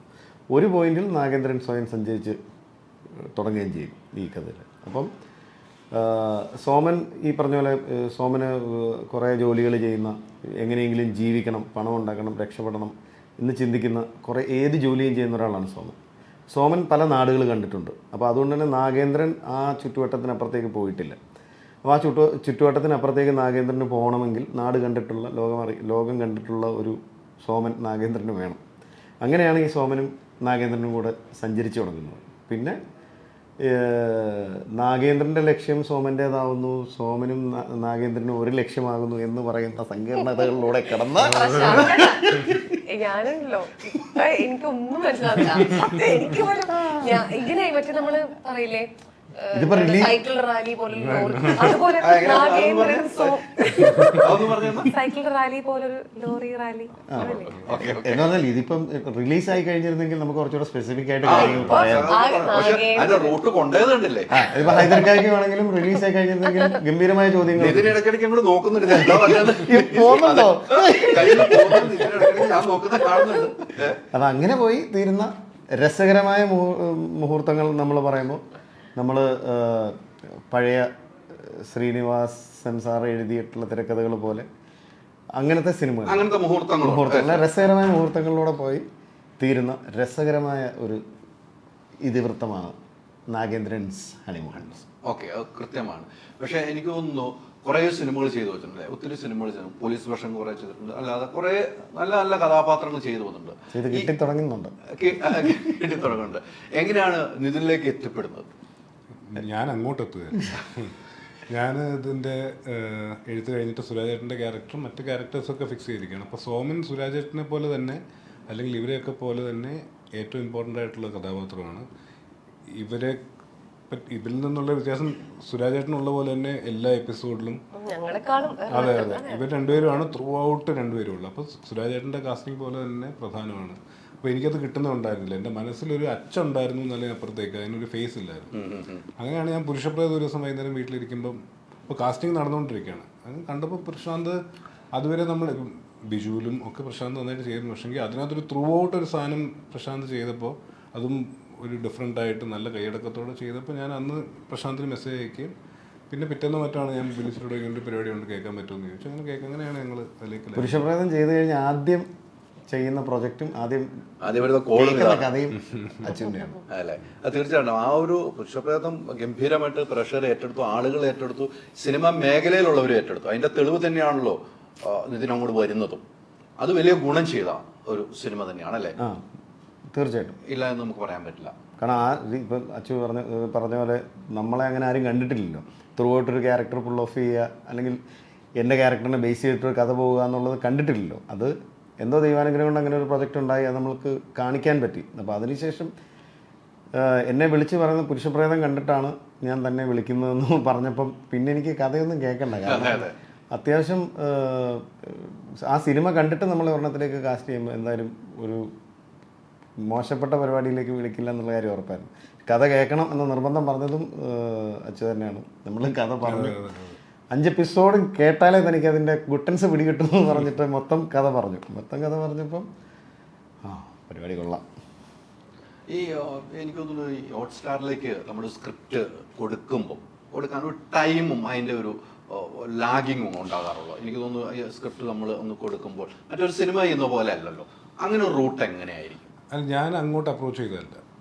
ഒരു പോയിന്റിൽ നാഗേന്ദ്രൻ സ്വയം സഞ്ചരിച്ച് തുടങ്ങുകയും ചെയ്യും ഈ കഥയിൽ. അപ്പം സോമൻ ഈ പറഞ്ഞ പോലെ സോമന് കുറേ ജോലികൾ ചെയ്യുന്ന, എങ്ങനെയെങ്കിലും ജീവിക്കണം, പണം ഉണ്ടാക്കണം, രക്ഷപ്പെടണം എന്ന് ചിന്തിക്കുന്ന, കുറേ ഏത് ജോലിയും ചെയ്യുന്ന ഒരാളാണ് സോമൻ പല നാടുകൾ കണ്ടിട്ടുണ്ട്. അപ്പോൾ അതുകൊണ്ട് തന്നെ നാഗേന്ദ്രൻ ആ ചുറ്റുവട്ടത്തിനപ്പുറത്തേക്ക് പോയിട്ടില്ല. അപ്പോൾ ആ ചുറ്റുവട്ടത്തിനപ്പുറത്തേക്ക് നാഗേന്ദ്രന് പോകണമെങ്കിൽ നാട് കണ്ടിട്ടുള്ള, ലോകം കണ്ടിട്ടുള്ള ഒരു സോമൻ നാഗേന്ദ്രന് വേണം. അങ്ങനെയാണ് ഈ സോമനും നാഗേന്ദ്രനും കൂടെ സഞ്ചരിച്ചു തുടങ്ങുന്നത്. പിന്നെ നാഗേന്ദ്രൻ്റെ ലക്ഷ്യം സോമൻ്റേതാവുന്നു, സോമനും നാഗേന്ദ്രനും ഒരു ലക്ഷ്യമാകുന്നു എന്ന് പറയുന്ന സങ്കീർണതകളിലൂടെ കടന്ന് ഞാനല്ലോ എനിക്കൊന്നും മനസ്സിലാവില്ല. എനിക്ക് ഇങ്ങനെ മറ്റേ നമ്മള് പറയില്ലേ സൈക്കിൾ റാലി പോലൊരു, അതുപോലെ സൈക്കിൾ റാലി പോലൊരു ലോറി റാലി എന്ന് പറഞ്ഞാൽ ഇതിപ്പം റിലീസായി കഴിഞ്ഞിരുന്നെങ്കിൽ നമുക്ക് കുറച്ചുകൂടെ സ്പെസിഫിക് ആയിട്ട് കാര്യങ്ങൾ പറയാം. ഇപ്പൊ ഹൈദർക്കായ്ക്ക് വേണമെങ്കിലും റിലീസായി കഴിഞ്ഞിരുന്നെങ്കിൽ ഗംഭീരമായ ചോദ്യങ്ങൾ പോകുന്നുണ്ടോ. അത് അങ്ങനെ പോയി തീരുന്ന രസകരമായ മുഹൂർത്തങ്ങൾ നമ്മൾ പറയുമ്പോൾ നമ്മൾ പഴയ ശ്രീനിവാസൻ സാർ എഴുതിയിട്ടുള്ള തിരക്കഥകൾ പോലെ അങ്ങനത്തെ സിനിമകൾ, മുഹൂർത്തങ്ങൾ, രസകരമായ മുഹൂർത്തങ്ങളിലൂടെ പോയി തീരുന്ന രസകരമായ ഒരു ഇതിവൃത്തമാണ് നാഗേന്ദ്രൻസ് ഹണിമൂൺ. ഓക്കെ, കൃത്യമാണ്. പക്ഷെ എനിക്ക് തോന്നുന്നു കുറേ സിനിമകൾ ചെയ്തു വെച്ചിട്ടുണ്ട്, ഒത്തിരി സിനിമകൾ ചെയ്തു. പോലീസ് വേഷം കുറേ ചെയ്തിട്ടുണ്ട്, അല്ലാതെ കുറേ നല്ല നല്ല കഥാപാത്രങ്ങൾ ചെയ്തു പോകുന്നുണ്ട്, കിട്ടിത്തുടങ്ങുന്നുണ്ട്. എങ്ങനെയാണ് നിതിനിലേക്ക് എത്തിപ്പെടുന്നത്? ഞാൻ അങ്ങോട്ട് എത്തുകയാണ്. ഞാൻ ഇതിൻ്റെ എഴുത്ത് കഴിഞ്ഞിട്ട് സുരാജേട്ടൻ്റെ ക്യാരക്ടറും മറ്റ് ക്യാരക്ടേഴ്സൊക്കെ ഫിക്സ് ചെയ്തിരിക്കുകയാണ്. അപ്പോൾ സോമൻ സുരാജേട്ടനെ പോലെ തന്നെ, അല്ലെങ്കിൽ ഇവരെയൊക്കെ പോലെ തന്നെ ഏറ്റവും ഇമ്പോർട്ടൻ്റ് ആയിട്ടുള്ള കഥാപാത്രമാണ്. ഇതിൽ നിന്നുള്ള വ്യത്യാസം സുരാജേട്ടനുള്ള പോലെ തന്നെ എല്ലാ എപ്പിസോഡിലും അതെ ഇവർ രണ്ടുപേരുമാണ് ത്രൂ ഔട്ട് രണ്ടുപേരും ഉള്ളത്. അപ്പോൾ സുരാജേട്ടൻ്റെ കാസ്റ്റിംഗ് പോലെ തന്നെ പ്രധാനമാണ്. അപ്പോൾ എനിക്കത് കിട്ടുന്നുണ്ടായിരുന്നില്ല. എൻ്റെ മനസ്സിലൊരു അച്ഛനുണ്ടായിരുന്നു എന്നല്ലെങ്കിൽ അപ്പുറത്തേക്ക് അതിനൊരു ഫേസ് ഇല്ലായിരുന്നു. അങ്ങനെയാണ് ഞാൻ പുരുഷപ്രേത ഒരു ദിവസം വൈകുന്നേരം വീട്ടിലിരിക്കുമ്പം ഇപ്പോൾ കാസ്റ്റിംഗ് നടന്നുകൊണ്ടിരിക്കുകയാണ്. അത് കണ്ടപ്പോൾ പ്രശാന്ത് അതുവരെ നമ്മൾ ബിജുവിലും ഒക്കെ പ്രശാന്ത് നന്നായിട്ട് ചെയ്യുന്നു. പക്ഷേങ്കിൽ അതിനകത്തൊരു ത്രൂ ഔട്ട് ഒരു സാധനം പ്രശാന്ത് ചെയ്തപ്പോൾ അതും ഒരു ഡിഫറെൻ്റായിട്ട് നല്ല കൈയടക്കത്തോടെ ചെയ്തപ്പോൾ ഞാൻ അന്ന് പ്രശാന്തിന് മെസ്സേജ് അയക്കുകയും പിന്നെ പിറ്റേന്ന് മറ്റാണ് ഞാൻ വിളിച്ചിട്ട് ഇങ്ങനൊരു പരിപാടി കൊണ്ട് കേൾക്കാൻ പറ്റുമെന്ന് ചോദിച്ചു. അങ്ങനെ അങ്ങനെയാണ് ഞങ്ങൾ അതിലേക്ക്. പുരുഷപ്രേതം ചെയ്ത് കഴിഞ്ഞാൽ ആദ്യം ചെയ്യുന്ന പ്രൊജക്റ്റും ആദ്യം കഥയും അച്ഛൻ്റെയാണ് അല്ലേ? അത് തീർച്ചയായിട്ടും. ആ ഒരു പുരുഷപ്രേതം ഗംഭീരമായിട്ട് പ്രഷർ ഏറ്റെടുത്തു, ആളുകൾ ഏറ്റെടുത്തു, സിനിമ മേഖലയിലുള്ളവർ ഏറ്റെടുത്തു. അതിന്റെ തെളിവ് തന്നെയാണല്ലോ നിതിൻ അങ്ങോട്ട് വരുന്നതും. അത് വലിയ ഗുണം ചെയ്ത ഒരു സിനിമ തന്നെയാണ് അല്ലേ? ആ തീർച്ചയായിട്ടും ഇല്ല എന്ന് നമുക്ക് പറയാൻ പറ്റില്ല. കാരണം ഇപ്പം അച്ചു പറഞ്ഞ പോലെ നമ്മളെ അങ്ങനെ ആരും കണ്ടിട്ടില്ലല്ലോ. ത്രൂ ഔട്ട് ഒരു ക്യാരക്ടർ ഫുൾ ഓഫ് ചെയ്യുക, അല്ലെങ്കിൽ എൻ്റെ ക്യാരക്ടറിനെ ബേസ് ചെയ്തിട്ടൊരു കഥ പോവുക എന്നുള്ളത് കണ്ടിട്ടില്ലല്ലോ. അത് എന്തോ ദൈവാനുഗ്രഹം കൊണ്ട് അങ്ങനെ ഒരു പ്രൊജക്റ്റ് ഉണ്ടായി, അത് നമ്മൾക്ക് കാണിക്കാൻ പറ്റി. അപ്പോൾ അതിനുശേഷം എന്നെ വിളിച്ച് പറയുന്ന പുരുഷപ്രേതം കണ്ടിട്ടാണ് ഞാൻ തന്നെ വിളിക്കുന്നതെന്ന് പറഞ്ഞപ്പം പിന്നെ എനിക്ക് കഥയൊന്നും കേൾക്കണ്ട. കാരണം അത്യാവശ്യം ആ സിനിമ കണ്ടിട്ട് നമ്മൾ ഒരെണ്ണത്തിലേക്ക് കാസ്റ്റ് ചെയ്യുമ്പോൾ എന്തായാലും ഒരു മോശപ്പെട്ട പരിപാടിയിലേക്ക് വിളിക്കില്ല എന്നുള്ള കാര്യം ഉറപ്പായിരുന്നു. കഥ കേൾക്കണം എന്ന നിർബന്ധം പറഞ്ഞതും അച്ചു തന്നെയാണ്. നമ്മൾ കഥ പറഞ്ഞു 5 എപ്പിസോഡ് കേട്ടാലേ തനിക്ക് അതിൻ്റെ ഗുട്ടൻസ് പിടികിട്ടുമെന്ന് പറഞ്ഞിട്ട് മൊത്തം കഥ പറഞ്ഞപ്പം പരിപാടി കൊള്ളാം. ഈ എനിക്ക് തോന്നുന്നു ഈ ഹോട്ട്സ്റ്റാറിലേക്ക് നമ്മൾ സ്ക്രിപ്റ്റ് കൊടുക്കാൻ ഒരു ടൈമും അതിൻ്റെ ഒരു ലാഗിങ്ങും ഉണ്ടാകാറുള്ളൂ. എനിക്ക് തോന്നുന്നു ഈ സ്ക്രിപ്റ്റ് നമ്മൾ ഒന്ന് കൊടുക്കുമ്പോൾ മറ്റൊരു സിനിമ ചെയ്യുന്ന പോലെ അല്ലല്ലോ. അങ്ങനെ ഒരു റൂട്ട് എങ്ങനെയായിരിക്കും? അല്ല, ഞാൻ അങ്ങോട്ട് അപ്രോച്ച് ചെയ്തതല്ല,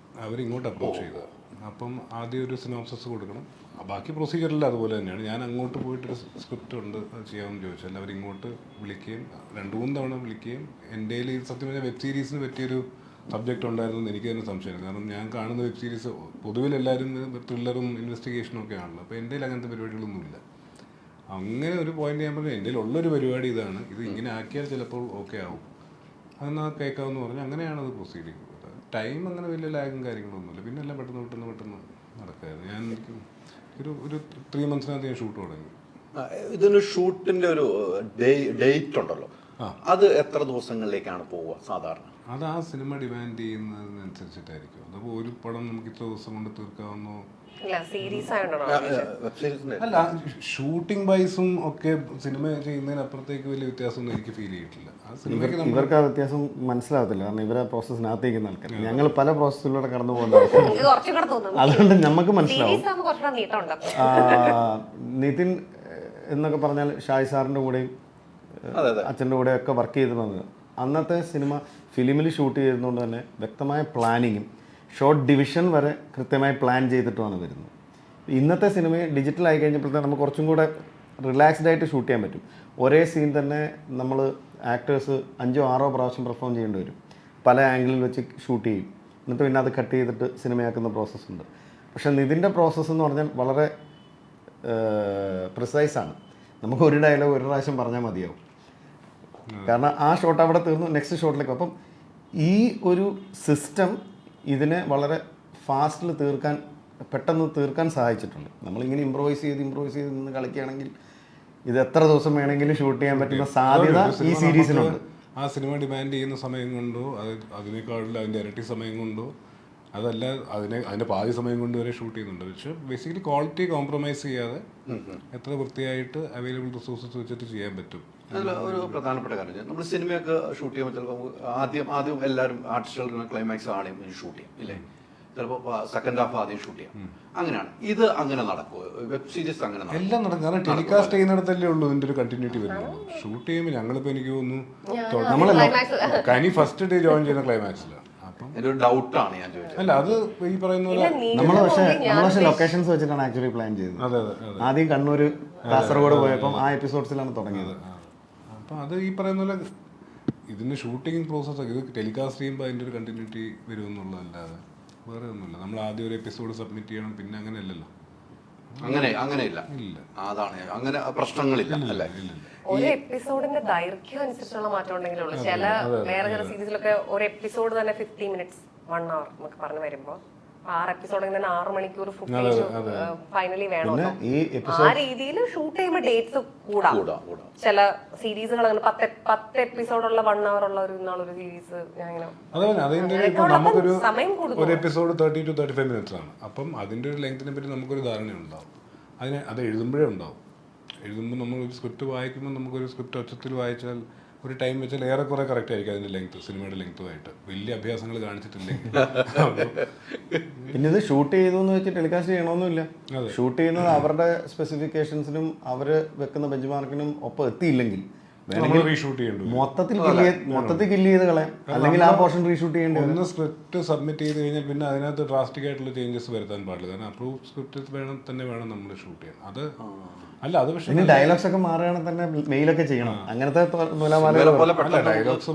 അവരിങ്ങോട്ട് അപ്രോച്ച് ചെയ്തത്. അപ്പം ആദ്യം ഒരു സിനോപ്സിസ് കൊടുക്കണം, ബാക്കി പ്രൊസീജിയറില്ല അതുപോലെ തന്നെയാണ്. ഞാൻ അങ്ങോട്ട് പോയിട്ടൊരു സ്ക്രിപ്റ്റ് ഉണ്ട് അത് ചെയ്യാമെന്ന് ചോദിച്ചാൽ അവരിങ്ങോട്ട് വിളിക്കുകയും 2-3 തവണ വിളിക്കുകയും എൻ്റെ കയ്യിൽ സത്യം പറഞ്ഞാൽ വെബ് സീരീസിന് പറ്റിയൊരു സബ്ജക്റ്റ് ഉണ്ടായിരുന്നു എനിക്ക് തന്നെ സംശയമാണ്. കാരണം ഞാൻ കാണുന്ന വെബ് സീരീസ് പൊതുവിൽ എല്ലാവരും ത്രില്ലറും ഇൻവെസ്റ്റിഗേഷനും ഒക്കെ ആണല്ലോ. അപ്പോൾ എൻ്റെ കയ്യിൽ അങ്ങനത്തെ പരിപാടികളൊന്നുമില്ല. അങ്ങനെ ഒരു പോയിന്റ് ഞാൻ പറഞ്ഞു, എൻ്റെ ഉള്ളൊരു പരിപാടി ഇതാണ്, ഇത് ഇങ്ങനെ ആക്കിയാൽ ചിലപ്പോൾ ഓക്കെ ആവും, അതെന്നാ കേൾക്കാമെന്ന് പറഞ്ഞു. അങ്ങനെയാണത് പ്രൊസീഡ് ചെയ്യുന്നത്. ടൈം അങ്ങനെ വലിയ ലാഗും കാര്യങ്ങളൊന്നുമില്ല. പിന്നെ എല്ലാം പെട്ടെന്ന് നടക്കായിരുന്നു. ഞാൻ ഒരു 3 monthsനകത്ത് ഞാൻ ഷൂട്ട് തുടങ്ങി. ഇതിന് ഷൂട്ടിന്റെ ഒരു ഡേറ്റ് ഉണ്ടല്ലോ, അത് എത്ര ദിവസങ്ങളിലേക്കാണ് പോവുക സാധാരണ? അത് ആ സിനിമ ഡിമാൻഡ് ചെയ്യുന്നതിനനുസരിച്ചിട്ടായിരിക്കും. അതപ്പോൾ ഒരു പടം നമുക്ക് ഇത്ര ദിവസം കൊണ്ട് തീർക്കാവുന്നോ, അല്ല ഷൂട്ടിംഗ് വൈസും ഒക്കെ സിനിമ ചെയ്യുന്നതിനപ്പുറത്തേക്ക് വലിയ വ്യത്യാസമൊന്നും എനിക്ക് ഫീൽ ചെയ്തിട്ടില്ല. ആ സിനിമയ്ക്ക് ഇവർക്ക് ആ വ്യത്യാസം മനസ്സിലാവത്തില്ല. കാരണം ഇവരെ പ്രോസസ്സിനകത്തേക്കുന്ന ആൾക്കാർ, ഞങ്ങൾ പല പ്രോസസ്സിലൂടെ കടന്നു പോകുന്ന അതുകൊണ്ട് നമുക്ക് മനസ്സിലാവും. നിതിൻ എന്നൊക്കെ പറഞ്ഞാൽ ഷായ് സാറിൻ്റെ കൂടെയും അച്ഛൻ്റെ കൂടെയൊക്കെ വർക്ക് ചെയ്തിരുന്നത്. അന്നത്തെ സിനിമ ഫിലിമിൽ ഷൂട്ട് ചെയ്യുന്നതുകൊണ്ട് തന്നെ വ്യക്തമായ പ്ലാനിങ്ങും ഷോർട്ട് ഡിവിഷൻ വരെ കൃത്യമായി പ്ലാൻ ചെയ്തിട്ടുമാണ് വരുന്നത്. ഇന്നത്തെ സിനിമയെ ഡിജിറ്റൽ ആയി കഴിഞ്ഞപ്പോഴത്തേക്ക് നമുക്ക് കുറച്ചും കൂടെ റിലാക്സ്ഡ് ആയിട്ട് ഷൂട്ട് ചെയ്യാൻ പറ്റും. ഒരേ സീൻ തന്നെ നമ്മൾ ആക്ടേഴ്സ് 5-6 പ്രാവശ്യം പെർഫോം ചെയ്യേണ്ടി വരും. പല ആംഗിളിൽ വെച്ച് ഷൂട്ട് ചെയ്യും, എന്നിട്ട് പിന്നെ അത് കട്ട് ചെയ്തിട്ട് സിനിമയാക്കുന്ന പ്രോസസ്സുണ്ട്. പക്ഷേ നിതിൻ്റെ പ്രോസസ്സ് എന്ന് പറഞ്ഞാൽ വളരെ പ്രിസൈസാണ്. നമുക്ക് ഒരു ഡയലോഗ് ഒരു പ്രാവശ്യം പറഞ്ഞാൽ മതിയാവും. കാരണം ആ ഷോട്ട് അവിടെ തീർന്നു, നെക്സ്റ്റ് ഷോട്ടിലേക്ക്. അപ്പം ഈ ഒരു സിസ്റ്റം ഇതിനെ വളരെ ഫാസ്റ്റിൽ പെട്ടെന്ന് തീർക്കാൻ സഹായിച്ചിട്ടുണ്ട്. നമ്മളിങ്ങനെ ഇമ്പ്രൂവൈസ് ചെയ്ത് നിന്ന് കളിക്കുകയാണെങ്കിൽ ഇത് എത്ര ദിവസം വേണമെങ്കിലും ഷൂട്ട് ചെയ്യാൻ പറ്റുന്ന സാധ്യത ഈ സീരീസിനുണ്ട്. ആ സിനിമ ഡിമാൻഡ് ചെയ്യുന്ന സമയം കൊണ്ടോ അതിനേക്കാളിൽ അതിൻ്റെ ഇരട്ടി സമയം കൊണ്ടോ, അതല്ല അതിൻ്റെ പാതി സമയം കൊണ്ട് വരെ ഷൂട്ട് ചെയ്യുന്നുണ്ട്. പക്ഷേ ബേസിക്കലി ക്വാളിറ്റി കോംപ്രമൈസ് ചെയ്യാതെ എത്ര വൃത്തിയായിട്ട് അവൈലബിൾ റിസോഴ്സസ് വെച്ചിട്ട് ചെയ്യാൻ പറ്റും. അതിൽ ഒരു പ്രധാനപ്പെട്ട കാര്യം, നമ്മൾ സിനിമയൊക്കെ ഷൂട്ട് ചെയ്യുമ്പോൾ ചിലപ്പോൾ ആദ്യം എല്ലാവരും ആർട്ടിസ്റ്റുകൾ ക്ലൈമാക്സ് ആദ്യം ഷൂട്ട് ചെയ്യും ഇല്ലേ, ചിലപ്പോൾ സെക്കൻഡ് ഹാഫ് ആദ്യം ഷൂട്ട് ചെയ്യാം. അങ്ങനെയാണ് ഇത് അങ്ങനെ നടക്കുമോ? വെബ് സീരീസ് അങ്ങനെ എല്ലാം നടക്കും. കാരണം ടെലികാസ്റ്റ് ചെയ്യുന്നിടത്തല്ലേ ഉള്ളൂ ഇതിൻ്റെ ഒരു കണ്ടിന്യൂറ്റി വരുന്നത്. ഷൂട്ട് ചെയ്യുമ്പോൾ ഞങ്ങളിപ്പോൾ എനിക്ക് തോന്നുന്നു കനി ഫസ്റ്റ് ഡേ ജോയിൻ ചെയ്യുന്ന ക്ലൈമാക്സിലാണ്. ഒരു ഡൗട്ടാണ് ഞാൻ ചോദിച്ചത്. അല്ല, അത് ഈ പറയുന്ന പോലെ നമ്മൾ പക്ഷേ ലൊക്കേഷൻസ് വെച്ചിട്ടാണ് ആക്ച്വലി പ്ലാൻ ചെയ്തത്. ആദ്യം കണ്ണൂർ, കാസർഗോഡ് പോയപ്പം ആ എപ്പിസോഡ്സിലാണ് തുടങ്ങിയത്. അപ്പം അത് ഈ പറയുന്ന പോലെ ഇതിൻ്റെ ഷൂട്ടിംഗ് പ്രോസസ്സൊക്കെ ഇത് ടെലികാസ്റ്റ് ചെയ്യുമ്പോൾ അതിൻ്റെ ഒരു കണ്ടിന്യൂറ്റി വരുമെന്നുള്ളതല്ലാതെ വേറെ ഒന്നുമില്ല. നമ്മൾ ആദ്യം ഒരു എപ്പിസോഡ് സബ്മിറ്റ് ചെയ്യണം, പിന്നെ അങ്ങനെയല്ലല്ലോ. അങ്ങനെയില്ല. അതാണ് അങ്ങനെ പ്രശ്നങ്ങളില്ല അല്ലേ? ഒരു എപ്പിസോഡിന്റെ ദൈർഘ്യം അനുസരിച്ചുള്ള മാറ്റം ഉണ്ടെങ്കിലേ ഉള്ളൂ. വേറെ ചില സീരീസിലൊക്കെ ഒരു എപ്പിസോഡ് തന്നെ 50 minutes 1 hour എന്നൊക്കെ പറഞ്ഞു വരുമ്പോ 6 എപ്പിസോഡ് 6 മണിക്കൂർ ഫുട്ടേജ് ഫൈനലി വേണമല്ലോ. ആ രീതിയിൽ ഷൂട്ട് ചെയ്യുമ്പോൾ ഡേറ്റ്സ് കൂടാ. ചില സീരീസുകൾ 10 എപ്പിസോഡുള്ള 1 hour ഉള്ള ഒരു സീരീസ് ഒരു എപ്പിസോഡ് 30 to 35 minutes ആണ്. അപ്പം അതിന്റെ ഒരു ലെങ്തിനെ പറ്റി നമുക്കൊരു ധാരണ ഉണ്ടാവും. അത് എഴുതുമ്പോഴേ ഉണ്ടാവും. എഴുതുമ്പോൾ നമ്മൾ ഒരു സ്ക്രിപ്റ്റ് വായിക്കുമ്പോൾ നമുക്കൊരു സ്ക്രിപ്റ്റ് ഒച്ചത്തിൽ വായിച്ചാൽ ഒരു ടൈം വെച്ചാൽ ഏറെക്കുറെ കറക്റ്റ് ആയിരിക്കും അതിന്റെ ലെങ്ത്, സിനിമയുടെ ലെങ്ത്തുമായിട്ട്. വലിയ അഭ്യാസങ്ങൾ കാണിച്ചിട്ടില്ലെങ്കിൽ. പിന്നെ ഇത് ഷൂട്ട് ചെയ്തു എന്ന് വെച്ച് ടെലികാസ്റ്റ് ചെയ്യണമെന്നില്ല. ഷൂട്ട് ചെയ്യുന്നത് അവരുടെ സ്പെസിഫിക്കേഷൻസിനും അവർ വെക്കുന്ന ബെഞ്ച് മാർക്കിനും ഒപ്പം എത്തിയില്ലെങ്കിൽ നമ്മൾ റീഷൂട്ട് ചെയ്യേണ്ടി വരും. മൊത്തത്തിൽ കില്ല് ചെയ്ത് കളയാം, അല്ലെങ്കിൽ ആ പോർഷൻ റീഷൂട്ട് ചെയ്യേണ്ടി വരും. ഒന്ന് സ്ക്രിപ്റ്റ് സബ്മിറ്റ് ചെയ്ത് കഴിഞ്ഞാൽ പിന്നെ അതിനകത്ത് ഡ്രാസ്റ്റിക് ആയിട്ടുള്ള ചേഞ്ചസ് വരുത്താൻ പാടില്ല. കാരണം അപ്രൂവ് സ്ക്രിപ്റ്റ് വേണം നമ്മൾ ഷൂട്ട് ചെയ്യാൻ. അത് അല്ല, അത് പക്ഷേ ഇനി ഡയലോഗ്സ് ഒക്കെ മാറുകയാണെങ്കിൽ തന്നെ മെയിലൊക്കെ ചെയ്യണം. അങ്ങനത്തെ ഡയലോഗ്സ്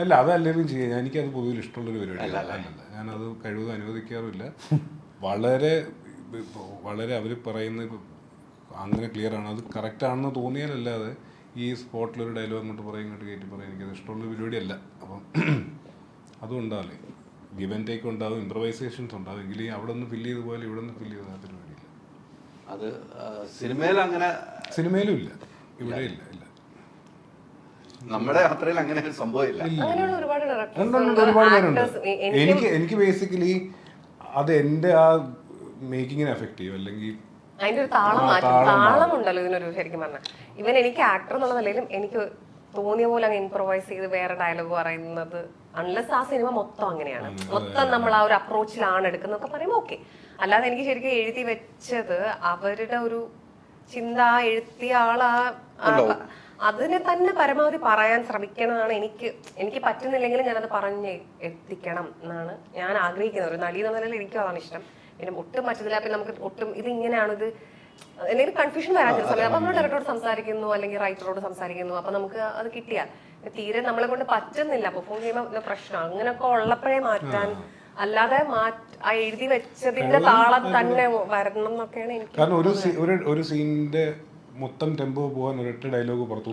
അല്ല, അതല്ലെങ്കിലും ചെയ്യാം. എനിക്കത് പൊതുവിൽ ഇഷ്ടമുള്ളൊരു പരിപാടിയല്ല. ഞാനത് കഴിവതും അനുവദിക്കാറില്ല. വളരെ വളരെ അവർ പറയുന്ന അങ്ങനെ ക്ലിയർ ആണ്, അത് കറക്റ്റ് ആണെന്ന് തോന്നിയാലല്ലാതെ ഈ സ്പോട്ടിലൊരു ഡയലോഗ് അങ്ങോട്ട് പറയും ഇങ്ങോട്ട് കയറ്റി പറയും എനിക്കത് ഇഷ്ടമുള്ള പരിപാടിയല്ല. അപ്പം അതുകൊണ്ടാവില്ലേ, ഗിവ് ആൻഡ് ടേക്ക് ഉണ്ടാവും, ഇംപ്രവൈസേഷൻസ് ഉണ്ടാവും. എങ്കിലും അവിടെ നിന്ന് ഫില്ല് ചെയ്ത് പോയാലും ഇവിടെ നിന്ന് ഫില്ല് ചെയ്ത ആ പരിപാടിയില്ല. അത് സിനിമയിലും ഇല്ല, ഇവിടെ ഇല്ല. നമ്മുടെ യാത്രയിൽ അങ്ങനെ ഒരു സംഭവമില്ല. ഒരുപാട് പേരുണ്ട്. എനിക്ക് ബേസിക്കലി അത് എൻ്റെ ആ മേക്കിങ്ങിനെ എഫക്റ്റ് ചെയ്യും. അല്ലെങ്കിൽ അതിന്റെ ഒരു താളം ഉണ്ടല്ലോ ഇതിനൊരു, ശരിക്കും പറഞ്ഞാൽ ഇവൻ എനിക്ക് ആക്ടർ എന്നുള്ള നിലയിലും എനിക്ക് തോന്നിയ പോലെ അങ്ങ് ഇംപ്രവൈസ് ചെയ്ത് വേറെ ഡയലോഗ് പറയുന്നത്, അൺലെസ് ആ സിനിമ മൊത്തം അങ്ങനെയാണ്, മൊത്തം നമ്മൾ ആ ഒരു അപ്രോച്ചിലാണ് എടുക്കുന്നതൊക്കെ പറയുമ്പോൾ ഓക്കെ. അല്ലാതെ എനിക്ക് ശരിക്കും എഴുതി വെച്ചത് അവരുടെ ഒരു ചിന്ത, എഴുതിയ ആളാ അതിനെ തന്നെ പരമാവധി പറയാൻ ശ്രമിക്കണമെന്നാണ് എനിക്ക് പറ്റുന്നില്ലെങ്കിലും ഞാനത് പറഞ്ഞ് എത്തിക്കണം എന്നാണ് ഞാൻ ആഗ്രഹിക്കുന്നത്. ഒരു നടി എന്ന നിലയിൽ എനിക്കും അതാണ് ഇഷ്ടം. പിന്നെ ഒട്ടും പറ്റത്തില്ല, പിന്നെ നമുക്ക് ഒട്ടും ഇതിങ്ങനെയാണ്, ഇത് എന്തെങ്കിലും കൺഫ്യൂഷൻ വരാൻ ചില സമയം. അപ്പൊ നമ്മൾ ഡയറക്ടറോട് സംസാരിക്കുന്നു അല്ലെങ്കിൽ റൈറ്ററോട് സംസാരിക്കുന്നു, അപ്പൊ നമുക്ക് അത് കിട്ടിയാൽ തീരെ നമ്മളെ കൊണ്ട് പറ്റുന്നില്ല, പെർഫോം ചെയ്യുമ്പോൾ പ്രശ്നം അങ്ങനെയൊക്കെ ഉള്ളപ്പോഴേ മാറ്റാൻ, അല്ലാതെ ആ എഴുതി വെച്ചതിന്റെ താളം തന്നെ വരണം എന്നൊക്കെയാണ് എനിക്ക്. കാരണം ഒരു സീനിന്റെ മൊത്തം ടെമ്പോ പോകാൻ ഒരൊറ്റ ഡയലോഗ് പുറത്തു,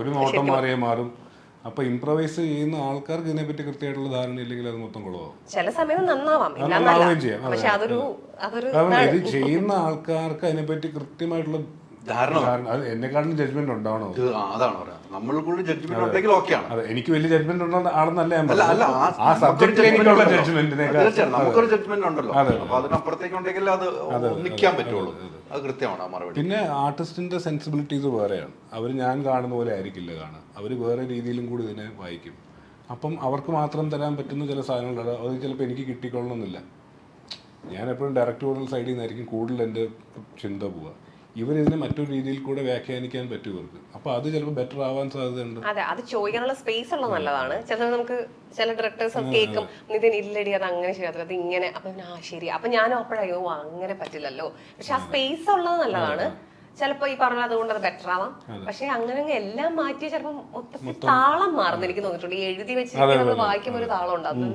ഒരു നോട്ടം മാറിയാൽ മാറും. അപ്പൊ ഇംപ്രവൈസ് ചെയ്യുന്ന ആൾക്കാർക്ക് ഇതിനെപ്പറ്റി കൃത്യമായിട്ടുള്ള ധാരണ ഇല്ലെങ്കിൽ അത് മൊത്തം കുളമാവും. ചില സമയം നന്നാവാം, ഇത് ചെയ്യുന്ന ആൾക്കാർക്ക് അതിനെപ്പറ്റി കൃത്യമായിട്ടുള്ള എന്നെക്കാളും ജഡ്ജ്മെന്റ് ഉണ്ടാവണോ? അതെ, എനിക്ക് വലിയ ജഡ്ജ്മെന്റ് ആണെന്നല്ല ഞാൻ പറഞ്ഞത്. ആ സബ്ജക്റ്റിൽ എനിക്കുള്ള നമുക്കൊരു ജഡ്ജ്മെന്റ് ഉണ്ടല്ലോ, അതിനപ്പുറത്തേക്കുണ്ടെങ്കിൽ അത് നിൽക്കാൻ പറ്റുള്ളൂ. അത് കൃത്യമാണ് ആ മറുപടി. പിന്നെ ആർട്ടിസ്റ്റിന്റെ സെൻസിബിലിറ്റീസ് വേറെയാണ്. അവർ ഞാൻ കാണുന്ന പോലെ ആയിരിക്കില്ല കാണുക, അവർ വേറെ രീതിയിലും കൂടി ഇതിനെ വായിക്കും. അപ്പം അവർക്ക് മാത്രം തരാൻ പറ്റുന്ന ചില സാധനങ്ങളുണ്ട്, അത് ചിലപ്പോൾ എനിക്ക് കിട്ടിക്കൊള്ളണമെന്നില്ല. ഞാൻ എപ്പോഴും ഡയറക്ടറുടെ സൈഡിൽ നിന്നായിരിക്കും കൂടുതൽ എൻ്റെ ചിന്ത പോവുക. ഇവരിതിനെ മറ്റൊരു രീതിയിൽ കൂടെ വ്യാഖ്യാനിക്കാൻ പറ്റും ഇവർക്ക്. അപ്പൊ അത് ചിലപ്പോൾ ബെറ്റർ ആവാൻ സാധ്യതയുണ്ട്. അതെ, അത് ചോദിക്കാനുള്ള സ്പേസ് ഉള്ളത് നല്ലതാണ്. ചിലത് നമുക്ക് ചില ഡയറക്ടേഴ്സ് കേൾക്കും, ഇതിന് ഇല്ലടി അത് അങ്ങനെ ചെയ്യാത്തത്, അത് ഇങ്ങനെ, അപ്പൊ ശരി, അപ്പൊ ഞാനും അപ്പോഴോ അങ്ങനെ പറ്റില്ലല്ലോ. പക്ഷെ ആ സ്പേസ് ഉള്ളത് നല്ലതാണ്. ചിലപ്പോ ഈ പറഞ്ഞ അതുകൊണ്ട് അത് ബെറ്റർ ആവാം. പക്ഷെ അങ്ങനെ എല്ലാം മാറ്റിയ ചിലപ്പോൾ മൊത്തത്തിൽ താളം മാറുന്ന എനിക്ക് തോന്നിയിട്ടുണ്ട്. ഈ എഴുതി വെച്ചിട്ട് വായിക്കുമ്പോൾ ഒരു താളം ഉണ്ട്, അത്